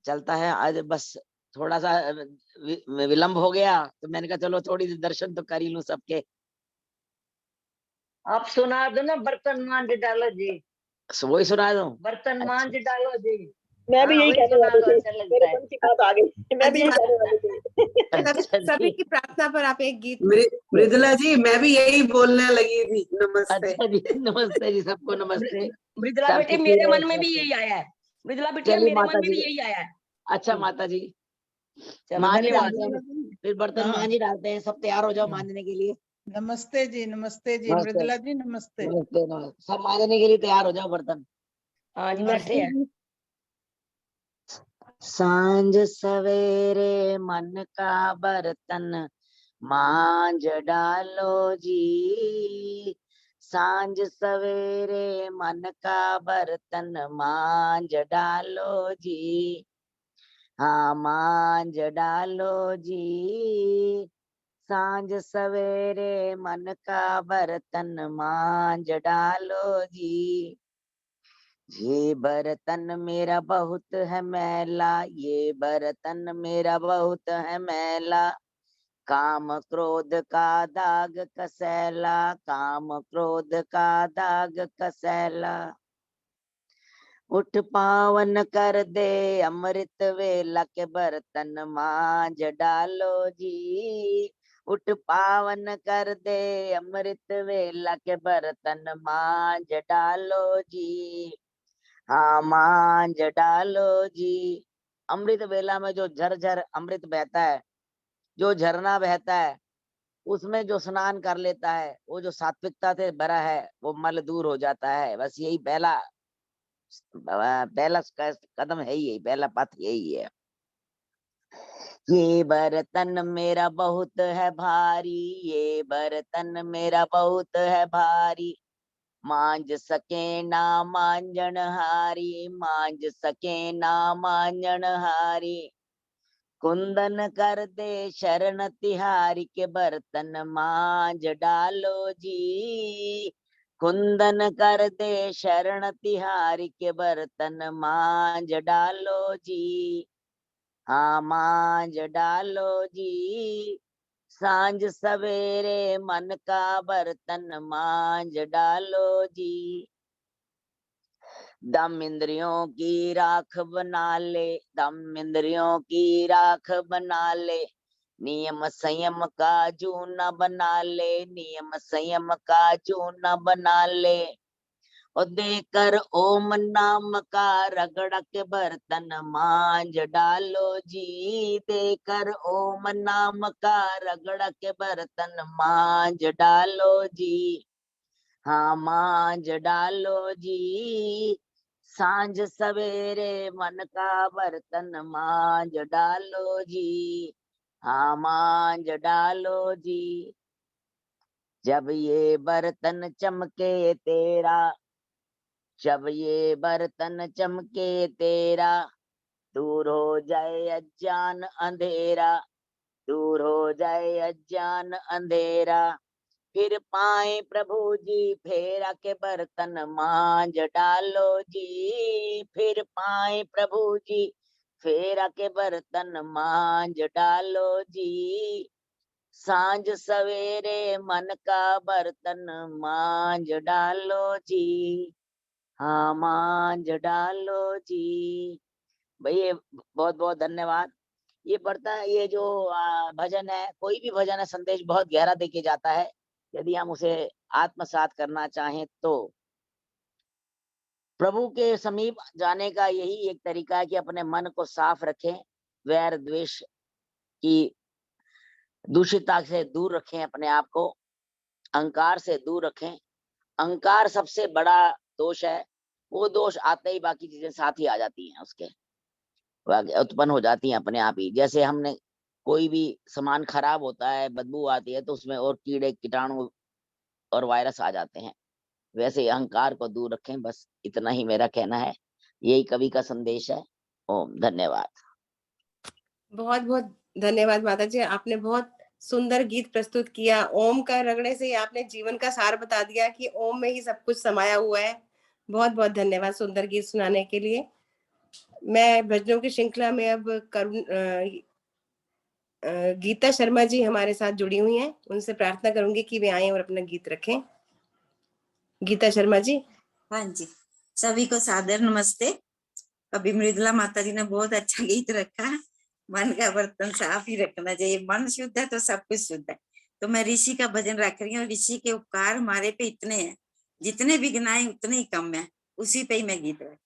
चलता है। आज बस थोड़ा सा विलंब हो गया तो मैंने कहा चलो थोड़ी सी दर्शन तो कर ही लूं सबके। आप सुना दो ना, बर्तन मांज डालो जी। वही सुना दो। बर्तन मांज डालो जी। मैं भी हाँ, यही वही कहने सुना वाली तो थी, अच्छा लगता मेरे है। मन की बात आ गई, मैं भी यही कहने वाली थी। अच्छा सभी जी, की प्रार्थना पर आप एक गीत मृदुला जी मैं भी यही बोलने लगी थी। नमस्ते। अच्छा जी, नमस्ते जी, सबको नमस्ते। मृदुला सब बेटी सुखी मेरे रहे, मन में भी स्वस्थ यही रहे। आया है। मृदुला बिटिया चलिए मेरे माता मन में भी जी, यही आया है। अच्छा माता जी, चलो मांझ धन्यवाद। डालते हैं, फिर बर्तन हाँ। मांझ ही डालते हैं, सब तैयार हो जाओ मांझने के लिए। नमस्ते जी, नमस्ते जी, नमस्ते मृदुला जी नमस्ते। नमस्ते नमस्ते, सब मांझने के लिए तैयार हो जाओ बर्तन। हाँ जी हाँ बैठे हैं। जी। सांझ सवेरे मन का बर्तन मांझ डालो जी, सांझ सवेरे मन का बर्तन मांझ डालो जी, हाँ मांझ डालो जी, सांझ सवेरे मन का बर्तन मांझ डालो जी। ये बर्तन मेरा बहुत है मैला, ये बर्तन मेरा बहुत है मैला, काम क्रोध का दाग कसैला, काम क्रोध का दाग कसैला, उठ पावन कर दे अमृत वेला के बर्तन मांझ डालो जी, उठ पावन कर दे अमृत वेला के बर्तन मांझ डालो जी, हाँ मांझ डालो जी। अमृत वेला में जो झरझर अमृत बहता है, जो झरना बहता है, उसमें जो स्नान कर लेता है, वो जो सात्विकता से भरा है, वो मल दूर हो जाता है। बस यही पहला कदम है, यही पहला पथ यही है। ये बर्तन मेरा बहुत है भारी, ये बर्तन मेरा बहुत है भारी, मांझ सके ना मांझन हारी, मांझ सके ना मांझन हारी, कुंदन कर दे शरण तिहारी के बर्तन मांझ डालो जी, कुंदन कर दे शरण तिहारी के बर्तन मांझ डालो जी, हाँ मांझ डालो जी, सांझ सवेरे मन का बर्तन मांझ डालो जी। दम इंद्रियों की राख बना ले, दम इंद्रियों की राख बना ले, नियम संयम का जूना बना ले, नियम संयम का जूना बना ले, और देकर ओम नाम का रगड़ के बर्तन मांझ डालो जी, देकर ओम नाम का रगड़ के बर्तन मांझ डालो जी, हाँ मांझ डालो जी, सांझ सवेरे मन का बर्तन मांझ डालो जी, हाँ मांझ डालो जी। जब ये बर्तन चमके तेरा, जब ये बर्तन चमके तेरा, दूर हो जाए अज्ञान अंधेरा, दूर हो जाए अज्ञान अंधेरा, फिर पाए प्रभु जी फेरा के बर्तन मांझ डालो जी, फिर पाए प्रभु जी फेरा के बर्तन मांझ डालो जी, सांझ सवेरे मन का बर्तन मांझ डालो जी, हाँ मांझ डालो जी। भैया बहुत बहुत धन्यवाद। ये ये जो भजन है, कोई भी भजन है, संदेश बहुत गहरा देके जाता है, यदि हम उसे आत्मसात करना चाहें तो। प्रभु के समीप जाने का यही एक तरीका है कि अपने मन को साफ रखें, वैर द्वेष की दूषितता से दूर रखें, अपने आप को अहंकार से दूर रखें। अहंकार सबसे बड़ा दोष है, वो दोष आते ही बाकी चीजें साथ ही आ जाती हैं, उसके उत्पन्न हो जाती हैं अपने आप ही। जैसे हमने कोई भी सामान खराब होता है, बदबू आती है, तो उसमें और कीड़े कीटाणु और वायरस आ जाते हैं। वैसे अहंकार को दूर रखें, बस इतना ही मेरा कहना है। यही कवि का संदेश है। ओम धन्यवाद। बहुत बहुत धन्यवाद माता जी, आपने बहुत सुंदर गीत प्रस्तुत किया। ओम का रगड़े से आपने जीवन का सार बता दिया कि ओम में ही सब कुछ समाया हुआ है। बहुत बहुत धन्यवाद सुंदर गीत सुनाने के लिए। मैं भजनों की श्रृंखला में अब गीता शर्मा जी हमारे साथ जुड़ी हुई हैं, उनसे प्रार्थना करूंगी कि वे आए और अपना गीत रखें। गीता शर्मा जी। हाँ जी, सभी को सादर नमस्ते। अभी मृदुला माता जी ने बहुत अच्छा गीत रखा। मन का बर्तन साफ ही रखना चाहिए, मन शुद्ध है तो सब कुछ शुद्ध है। तो मैं ऋषि का भजन रख रही हूँ। ऋषि के उपकार हमारे पे इतने हैं, जितने भी गिनाए उतने ही कम है, उसी पे ही मैं गीत रख।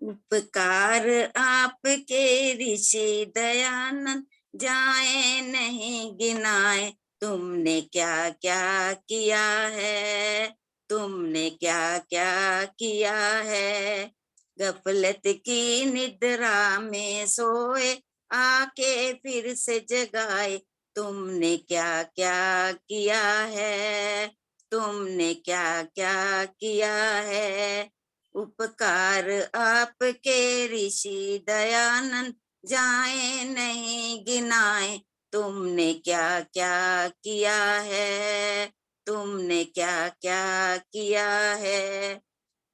उपकार आपके ऋषि दयानंद जाए नहीं गिनाए, तुमने क्या क्या किया है, तुमने क्या क्या किया है। गफलत की निद्रा में सोए आके फिर से जगाए, तुमने क्या क्या किया है, तुमने क्या क्या किया है। उपकार आपके ऋषि दयानंद जाए नहीं गिनाए, तुमने क्या क्या किया है, तुमने क्या क्या किया है।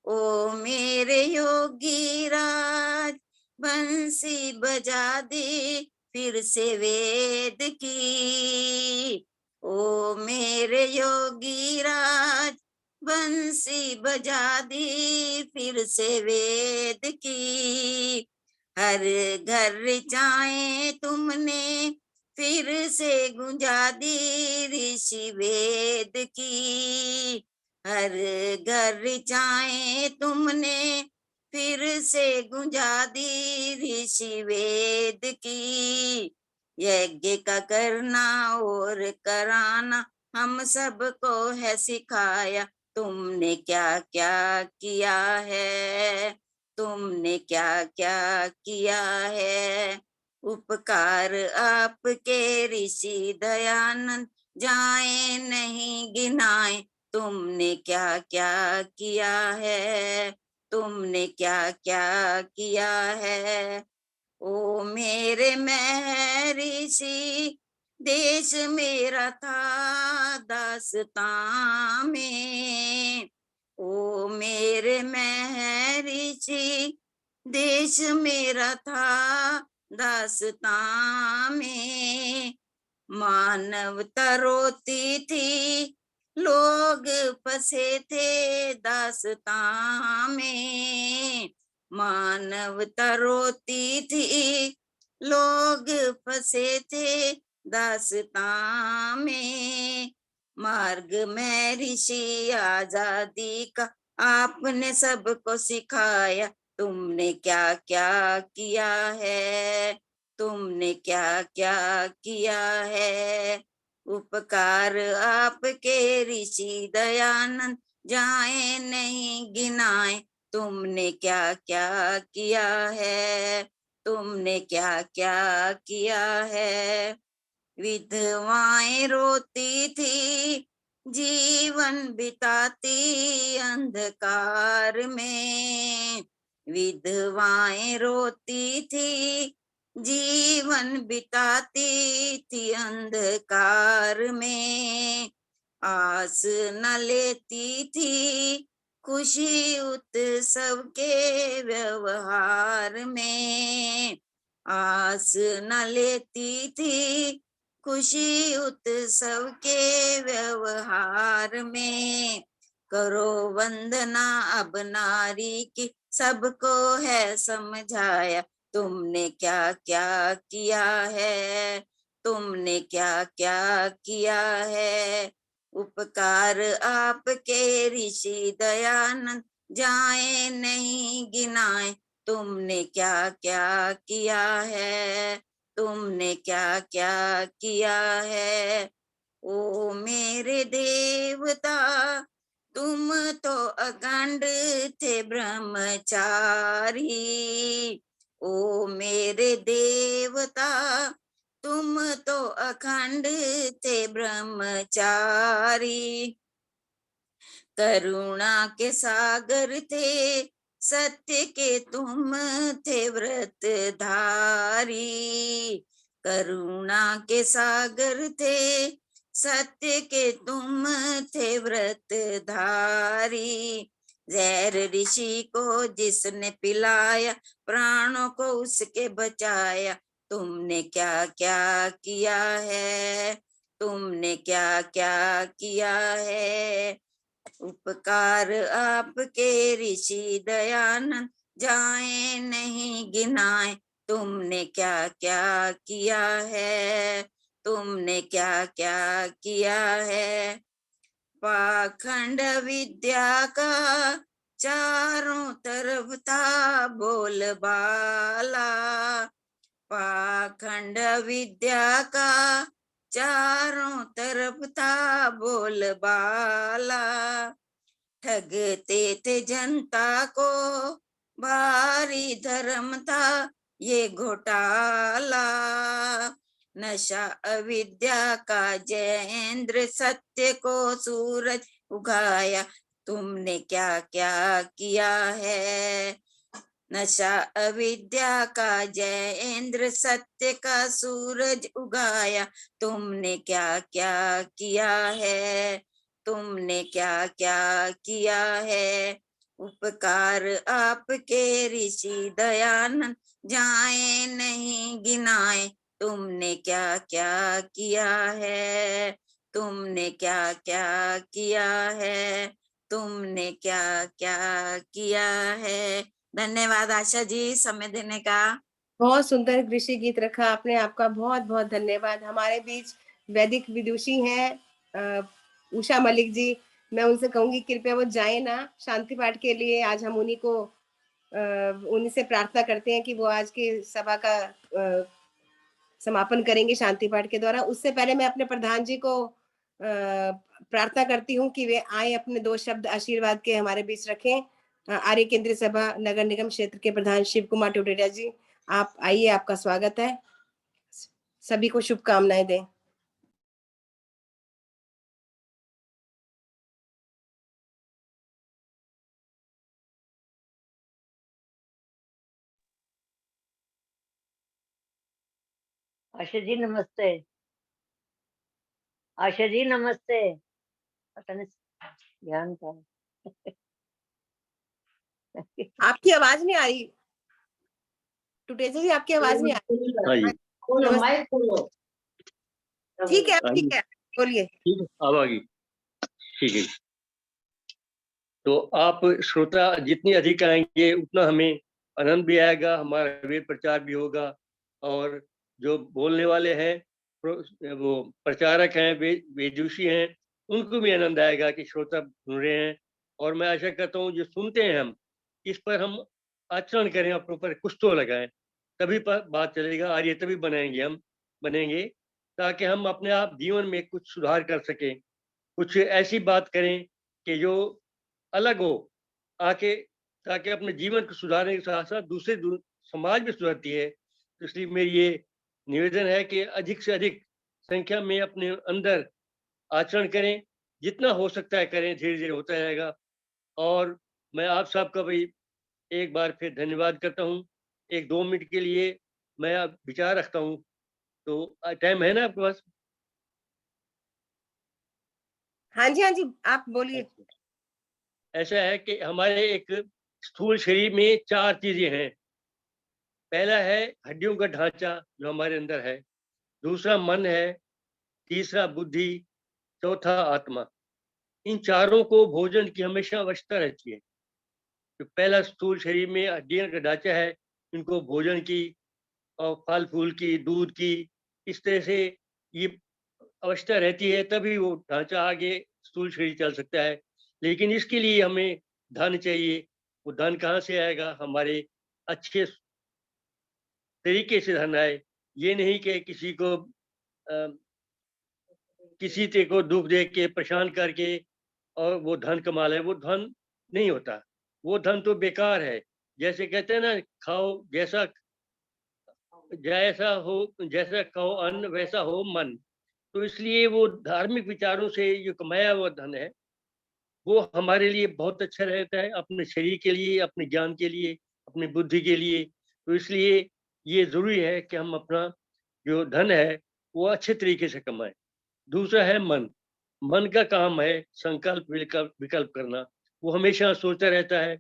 ओ मेरे योगी राज बंसी बजा दे फिर से वेद की, ओ मेरे योगी राज बंसी बजा दी फिर से वेद की। हर घर चाहे तुमने फिर से गुंजा दी ऋषि वेद की। हर घर चाहे तुमने फिर से गुंजा दी ऋषि वेद की। यज्ञ का करना और कराना हम सबको है सिखाया, तुमने क्या क्या किया है, तुमने क्या क्या किया है। उपकार आपके ऋषि दयानंद जाए नहीं गिनाए, तुमने क्या क्या किया है, तुमने क्या क्या किया है। ओ मेरे महर्षि देश मेरा था दास्तां में, ओ मेरे महर्षि देश मेरा था दास्तां में। मानवता रोती थी लोग फंसे थे दास्तां में, मानवता रोती थी लोग फंसे थे दास्तां में। मार्ग में ऋषि आजादी का आपने सबको सिखाया, तुमने क्या क्या किया है, तुमने क्या क्या किया है। उपकार आपके ऋषि दयानंद जाए नहीं गिनाए, तुमने क्या क्या किया है, तुमने क्या क्या किया है। विधवाएं रोती थी जीवन बिताती अंधकार में, विधवाएं रोती थी जीवन बिताती थी अंधकार में। आस न लेती थी खुशी उत्सव के व्यवहार में, आस न लेती थी खुशी उत्सव के व्यवहार में। करो वंदना अब नारी की सबको है समझाया, तुमने क्या क्या किया है, तुमने क्या क्या किया है। उपकार आपके ऋषि दयानंद जाए नहीं गिनाए, तुमने क्या क्या किया है, तुमने क्या क्या किया है। ओ मेरे देवता तुम तो अखंड थे ब्रह्मचारी, ओ मेरे देवता तुम तो अखंड थे ब्रह्मचारी। करुणा के सागर थे सत्य के तुम थे व्रतधारी, करुणा के सागर थे सत्य के तुम थे व्रतधारी। जहर ऋषि को जिसने पिलाया प्राणों को उसके बचाया, तुमने क्या क्या किया है, तुमने क्या क्या किया है। उपकार आपके ऋषि दयानंद जाए नहीं गिनाए। तुमने क्या क्या किया है, तुमने क्या क्या किया है। पाखंड विद्या का चारों तरफ था बोलबाला। पाखंड विद्या का चारों तरफ था बोलबाला। ठगते थे जनता को, भारी धर्म था ये घोटाला। नशा अविद्या का जयेंद्र, सत्य को सूरज उगाया। तुमने क्या क्या किया है। नशा अविद्या का जयेंद्र, सत्य का सूरज उगाया। तुमने क्या क्या किया है, तुमने क्या क्या किया है। उपकार आपके ऋषि दयानंद जाए नहीं गिनाए। तुमने क्या क्या किया है, तुमने क्या क्या किया है, तुमने क्या क्या किया है। धन्यवाद आशा जी समय देने का। बहुत सुंदर कृषि गीत रखा आपने, आपका बहुत बहुत धन्यवाद। हमारे बीच वैदिक विदुषी हैं उषा मलिक जी, मैं उनसे कहूंगी कृपया वो जाए ना शांति पाठ के लिए। आज हम उन्हीं को उन्हीं से प्रार्थना करते हैं कि वो आज की सभा का समापन करेंगे शांति पाठ के द्वारा। उससे पहले मैं अपने प्रधान जी को प्रार्थना करती हूँ कि वे आए, अपने 2 शब्द आशीर्वाद के हमारे बीच रखें। आर्य केंद्रीय सभा नगर निगम क्षेत्र के प्रधान शिव कुमार टोडेरिया जी, आप आइए, आपका स्वागत है। सभी को शुभकामनाएं दें। आशा जी नमस्ते। आशा जी नमस्ते। पता नहीं ध्यान का आपकी आवाज नहीं आ रही टुटेजा जी, आपकी आवाज नहीं आ रही। खोलो माइक खोलो। ठीक है, ठीक है, बोलिए। ठीक है, अब आ गई। ठीक है, तो आप श्रोता जितनी अधिक आएंगे उतना हमें आनंद भी आएगा, हमारा वेद प्रचार भी होगा। और जो बोलने वाले हैं वो प्रचारक हैं, वेदूषी हैं, उनको भी आनंद आएगा कि श्रोता सुन रहे हैं। और मैं आशा करता हूँ जो सुनते हैं हम इस पर हम आचरण करें, अपने ऊपर कुछ तो लगाएं, तभी पर बात चलेगा। आर्य तभी बनेंगे ताकि हम अपने आप जीवन में कुछ सुधार कर सकें, कुछ ऐसी बात करें कि जो अलग हो आके, ताकि अपने जीवन को सुधारने के साथ साथ दूसरे समाज में सुधरती है। तो इसलिए मेरी ये निवेदन है कि अधिक से अधिक संख्या में अपने अंदर आचरण करें, जितना हो सकता है करें, धीरे धीरे होता रहेगा। और मैं आप सबका भी एक बार फिर धन्यवाद करता हूँ। 1-2 मिनट के लिए मैं अब विचार रखता हूँ, तो टाइम है ना आपके पास? हाँ जी, हाँ जी, आप बोलिए। ऐसा है कि हमारे एक स्थूल शरीर में 4 चीजें हैं। पहला है हड्डियों का ढांचा जो हमारे अंदर है, दूसरा मन है, तीसरा बुद्धि, चौथा आत्मा। इन चारों को भोजन की हमेशा आवश्यकता रहती है। तो पहला स्थूल शरीर में हड्डियों का ढांचा है, इनको भोजन की और फल फूल की, दूध की, इस तरह से ये आवश्यकता रहती है, तभी वो ढांचा आगे स्थूल शरीर चल सकता है। लेकिन इसके लिए हमें धन चाहिए। वो धन कहाँ से आएगा? हमारे अच्छे तरीके से धन आए। ये नहीं कि किसी को किसी ते को दुख दे के परेशान करके और वो धन कमा ले, वो धन नहीं होता। वो धन तो बेकार है। जैसे कहते हैं ना, खाओ जैसा जैसा खाओ अन्न वैसा हो मन। तो इसलिए वो धार्मिक विचारों से जो कमाया हुआ धन है वो हमारे लिए बहुत अच्छा रहता है, अपने शरीर के लिए, अपने ज्ञान के लिए, अपनी बुद्धि के लिए। तो इसलिए ये जरूरी है कि हम अपना जो धन है वो अच्छे तरीके से कमाएं। दूसरा है मन। मन का काम है संकल्प विकल्प करना। वो हमेशा सोचता रहता है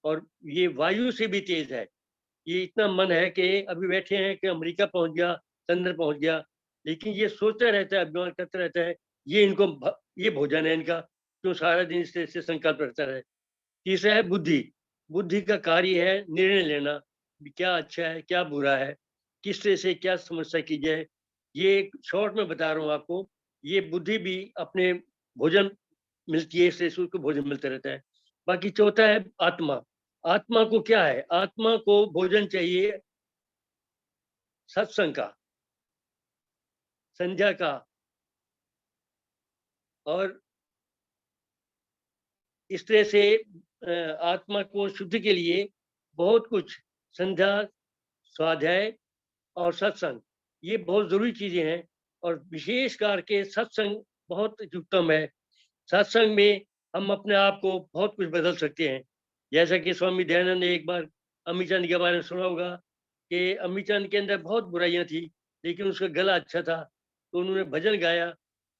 और ये वायु से भी तेज है। ये इतना मन है कि अभी बैठे हैं कि अमेरिका पहुंच गया, चंद्र पहुंच गया, लेकिन ये सोचता रहता है, अभिमान करता रहता है ये भोजन है इनका, जो सारा दिन से संकल्प रखता रहे। तीसरा है बुद्धि। बुद्धि का कार्य है निर्णय लेना, क्या अच्छा है क्या बुरा है, किस तरह से क्या समस्या की जाए। ये शॉर्ट में बता रहा हूँ आपको। ये बुद्धि भी अपने भोजन मिलती है, इससे उसको भोजन मिलता रहता है। बाकी चौथा है आत्मा। आत्मा को क्या है? आत्मा को भोजन चाहिए सत्संग का, संध्या का, और इस तरह से आत्मा को शुद्धि के लिए बहुत कुछ संध्या, स्वाध्याय और सत्संग, ये बहुत जरूरी चीजें हैं। और विशेष करके सत्संग बहुत उत्तम है। सत्संग में हम अपने आप को बहुत कुछ बदल सकते हैं। जैसा कि स्वामी दयानंद ने एक बार अमीचंद के बारे में सुना होगा कि अमीचंद के अंदर बहुत बुराइयां थी, लेकिन उसका गला अच्छा था, तो उन्होंने भजन गाया।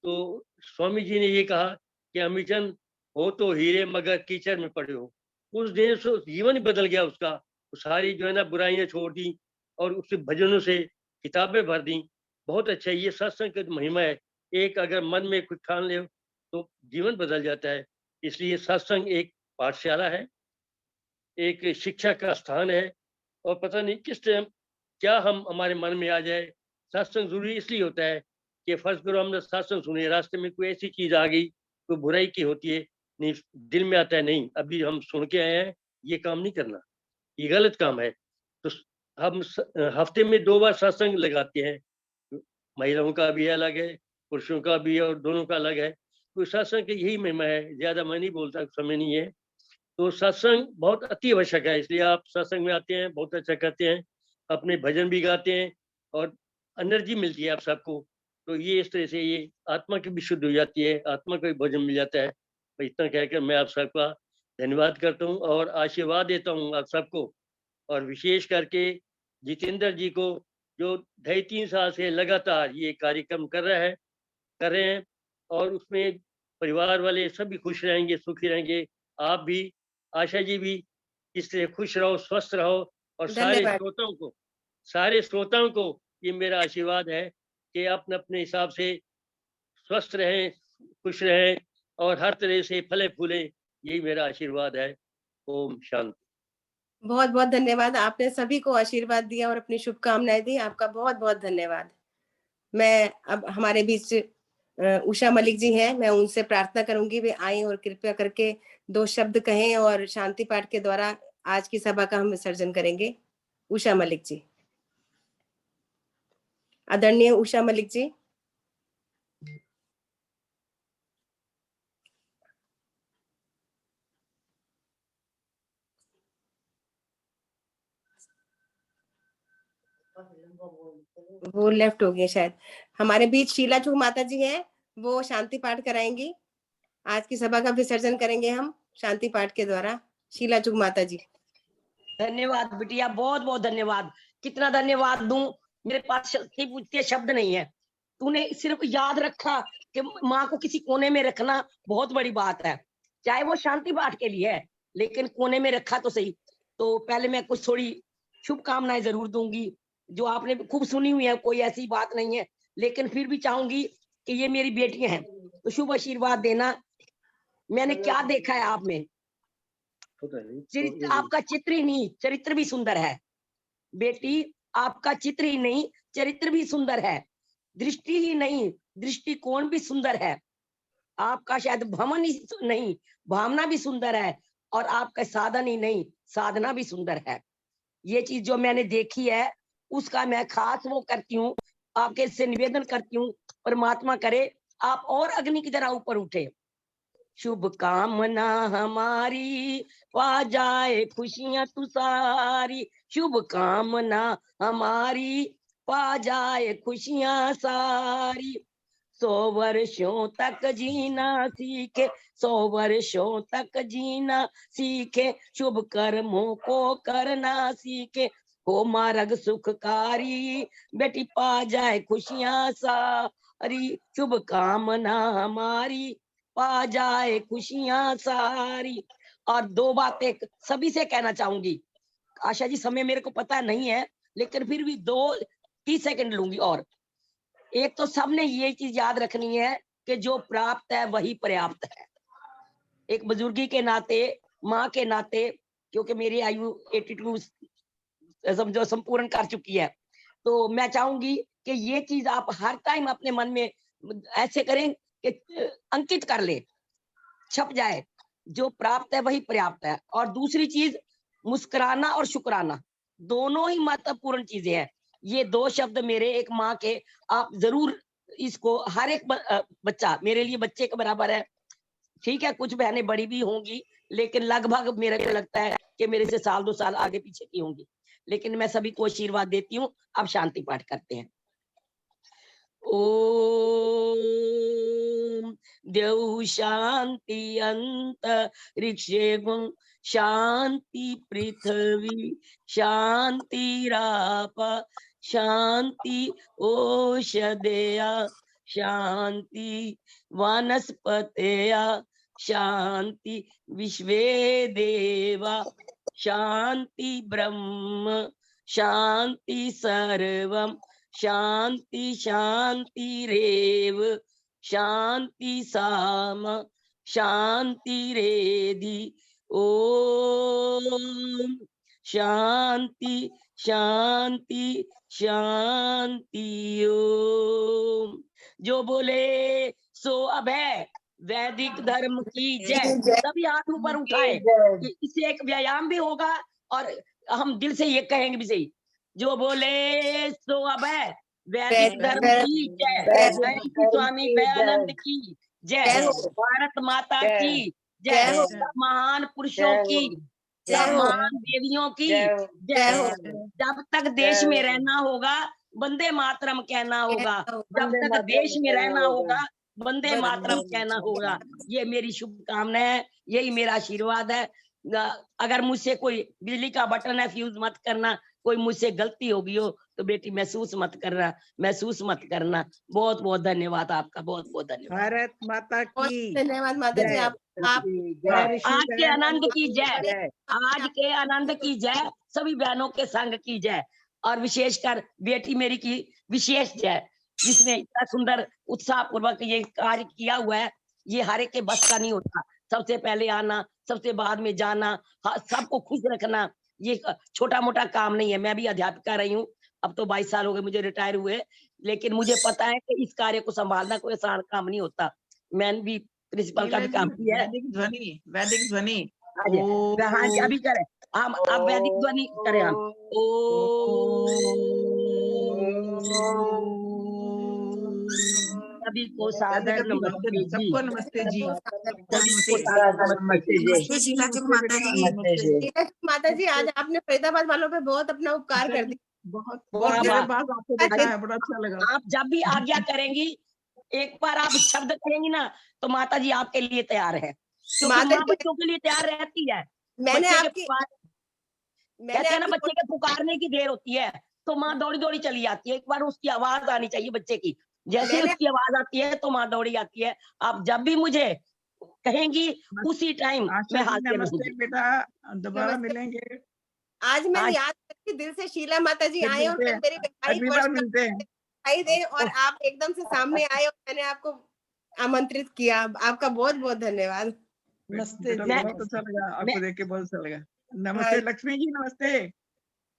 तो स्वामी जी ने ये कहा कि अमीचंद हो तो हीरे मगर कीचड़ में पड़े हो। उस दिन से जीवन ही बदल गया उसका। वो सारी जो है ना बुराइयां छोड़ दी और उसके भजनों से किताबें भर दी। बहुत अच्छा, ये सत्संग की महिमा है। एक अगर मन में कुछ ठान ले तो जीवन बदल जाता है। इसलिए सत्संग एक पाठशाला है, एक शिक्षा का स्थान है। और पता नहीं किस टाइम क्या हम हमारे मन में आ जाए। सत्संग जरूरी इसलिए होता है कि फर्ज करो हमने सत्संग सुने, रास्ते में कोई ऐसी चीज आ गई कोई बुराई की होती है, नहीं दिल में आता है नहीं अभी हम सुन के आए हैं, ये काम नहीं करना, ये गलत काम है। तो हम हफ्ते में 2 बार सत्संग लगाते हैं। महिलाओं का भी अलग है, पुरुषों का भी है, और दोनों का अलग है। तो सत्संग की यही महिमा है। ज्यादा मैं नहीं बोलता, समय नहीं है। तो सत्संग बहुत अति आवश्यक है। इसलिए आप सत्संग में आते हैं, बहुत अच्छा करते हैं, अपने भजन भी गाते हैं और एनर्जी मिलती है आप सबको। तो ये इस तरह से ये आत्मा की भी शुद्ध हो जाती है, आत्मा को भी भोजन मिल जाता है। तो इतना कहकर मैं आप सबका धन्यवाद करता हूँ और आशीर्वाद देता हूँ आप सबको। और विशेष करके जितेंद्र जी को, जो 2.5-3 साल से लगातार ये कार्यक्रम कर रहे हैं, और उसमें परिवार वाले सभी खुश रहेंगे, सुखी रहेंगे। आप भी, आशा जी भी इस तरह खुश रहो, स्वस्थ रहो। और सारे श्रोताओं को ये मेरा आशीर्वाद है कि अपने अपने हिसाब से स्वस्थ रहें, खुश रहें और हर तरह से फले फूले। यही मेरा आशीर्वाद है। ओम शांति। बहुत बहुत धन्यवाद। आपने सभी को आशीर्वाद दिया और अपनी शुभकामनाएं दी। आपका बहुत बहुत धन्यवाद। मैं अब हमारे बीच उषा मलिक जी हैं, मैं उनसे प्रार्थना करूंगी वे आए और कृपया करके 2 शब्द कहें और शांति पाठ के द्वारा आज की सभा का हम विसर्जन करेंगे। उषा मलिक जी, आदरणीय उषा मलिक जी। वो लेफ्ट हो गए शायद। हमारे बीच शीला चुग माता जी हैं, वो शांति पाठ कराएंगी। आज की सभा का विसर्जन करेंगे हम शांति पाठ के द्वारा। शीला चुग माता जी। धन्यवाद बिटिया, बहुत बहुत धन्यवाद। कितना धन्यवाद दूं, मेरे पास शक्ति पूछते शब्द नहीं है। तूने सिर्फ याद रखा कि माँ को किसी कोने में रखना बहुत बड़ी बात है, चाहे वो शांति पाठ के लिए है, लेकिन कोने में रखा तो सही। तो पहले मैं कुछ थोड़ी शुभकामनाएं जरूर दूंगी, जो आपने खूब सुनी हुई है, कोई ऐसी बात नहीं है, लेकिन फिर भी चाहूंगी कि ये मेरी बेटियां हैं, तो शुभ आशीर्वाद देना। मैंने क्या देखा है आप में, आपका चित्र ही नहीं चरित्र भी सुंदर है बेटी। आपका चित्र ही नहीं चरित्र भी सुंदर है, दृष्टि ही नहीं दृष्टिकोण भी सुंदर है। आपका शायद भवन ही नहीं भावना भी सुंदर है, और आपका साधन ही नहीं साधना भी सुंदर है। ये चीज जो मैंने देखी है उसका मैं खास वो करती हूँ, आपके से निवेदन करती हूँ, परमात्मा करे आप और अग्नि की तरह ऊपर उठे। शुभ कामना हमारी पा जाए खुशियां तू सारी, शुभ कामना हमारी पा जाए खुशियां सारी। 100 वर्षों तक जीना सीखे, 100 वर्षों तक जीना सीखे, शुभ कर्मों को करना सीखे, हो मार्ग सुखकारी बेटी पा जाए खुशियां सारी। शुभ कामना हमारी पा जाए खुशियां सारी। और 2 बातें सभी से कहना चाहूंगी। आशा जी समय मेरे को पता नहीं है, लेकिन फिर भी 2-3 सेकंड लूंगी। और एक तो सबने ये चीज याद रखनी है कि जो प्राप्त है वही पर्याप्त है। एक बुजुर्गी के नाते, माँ के नाते, क्योंकि मेरी आयु 82 समझो संपूर्ण कर चुकी है, तो मैं चाहूंगी कि ये चीज आप हर टाइम अपने मन में ऐसे करें कि अंकित कर ले, छप जाए, जो प्राप्त है वही पर्याप्त है। और दूसरी चीज, मुस्कुराना और शुक्राना दोनों ही महत्वपूर्ण चीजें हैं। ये 2 शब्द मेरे एक माँ के, आप जरूर इसको, हर एक बच्चा मेरे लिए बच्चे के बराबर है। ठीक है, कुछ बहनें बड़ी भी होंगी, लेकिन लगभग मेरे को लगता है कि मेरे से 1-2 साल आगे पीछे की होंगी, लेकिन मैं सभी को आशीर्वाद देती हूँ। अब शांति पाठ करते हैं। ओम देव शांति अंतरिक्षे गुण शांति पृथ्वी शांति राप शांति औषधया शांति वनस्पतया शांति विश्वे देवा शांति ब्रह्म शांति सर्वम शांति शांतिरेव शांति साम शांतिरेधि। ओम शांति शांति शांति। ओम। जो बोले सो अब है। वैदिक धर्म की जय। सभी हाथ ऊपर उठाए, इससे एक व्यायाम भी होगा और हम दिल से ये कहेंगे भी सही। जो बोले सो अब है। वैदिक धर्म की जय। स्वामी दयानंद की जय। भारत माता की जय। सब महान पुरुषों की, सब महान देवियों की जय। जब तक देश में रहना होगा वंदे मातरम कहना होगा। जब तक देश में रहना होगा वंदे मातरम कहना होगा। ये मेरी शुभकामना है, यही मेरा आशीर्वाद है। अगर मुझसे कोई बिजली का बटन है फ्यूज मत करना, कोई मुझसे गलती हो गई हो तो बेटी महसूस मत करना, महसूस मत करना। बहुत बहुत धन्यवाद आपका, बहुत बहुत धन्यवाद। भारत माता की धन्यवाद माता जी। आप आज के आनंद की जय। आज के आनंद की जय। सभी बहनों के संग की जय। और विशेषकर बेटी मेरी की विशेष जय, जिसने इतना सुंदर उत्साह पूर्वक ये कार्य किया हुआ है। ये हर एक के बस का नहीं होता। सबसे पहले आना, सबसे बाद में जाना, सबको खुश रखना, ये छोटा मोटा काम नहीं है। मैं भी अध्यापिका रही हूँ, अब तो 22 साल हो गए मुझे रिटायर हुए, लेकिन मुझे पता है कि इस कार्य को संभालना कोई आसान काम नहीं होता। मैंने भी प्रिंसिपल का भी काम किया है। वैदिक ध्वनि, वैदिक ध्वनि। हाँ जी, अभी करें हम, अब वैदिक ध्वनि करें हम। सभी को सादर नमस्ते जी। सबको नमस्ते जी। माता जी, आज आपने फरीदाबाद वालों पे बहुत अपना उपकार कर दिया। बहुत धन्यवाद आपको देखा है, बड़ा अच्छा लगा। आप जब भी आज्ञा करेंगी, एक बार आप शब्द करेंगी ना, तो माता जी आपके लिए तैयार है। माँ बच्चों के लिए तैयार रहती है। मैंने आपकी कहते हैं ना, बच्चे के पुकारने की देर होती है तो माँ दौड़ी दौड़ी चली जाती है। एक बार उसकी आवाज आनी चाहिए बच्चे की। जैसे उसकी आवाज आती है तो माँ दौड़ी आती है। आप जब भी मुझे कहेंगी उसी टाइम मैं हाजिर नमस्ते बेटा, दोबारा मिलेंगे। आज मैं याद करके दिल से शीला माता जी आए और मेरे मिलते हैं दिखाई दे और आप एकदम से सामने आए और मैंने आपको आमंत्रित किया। आपका बहुत बहुत धन्यवाद। नमस्ते, बहुत अच्छा लगा आपको देख के, बहुत अच्छा लगा। नमस्ते लक्ष्मी जी, नमस्ते।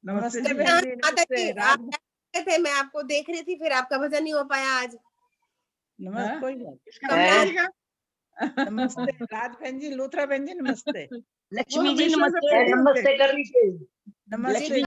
नमस्ते माता जी, आप थे, मैं आपको देख रही थी, फिर आपका भजन नहीं हो पाया आज। नमस्ते, कोई नमस्ते राज बहन जी, लूथरा बहन जी नमस्ते। लक्ष्मी जी नमस्ते। नमस्ते कर लीजिए। नमस्ते।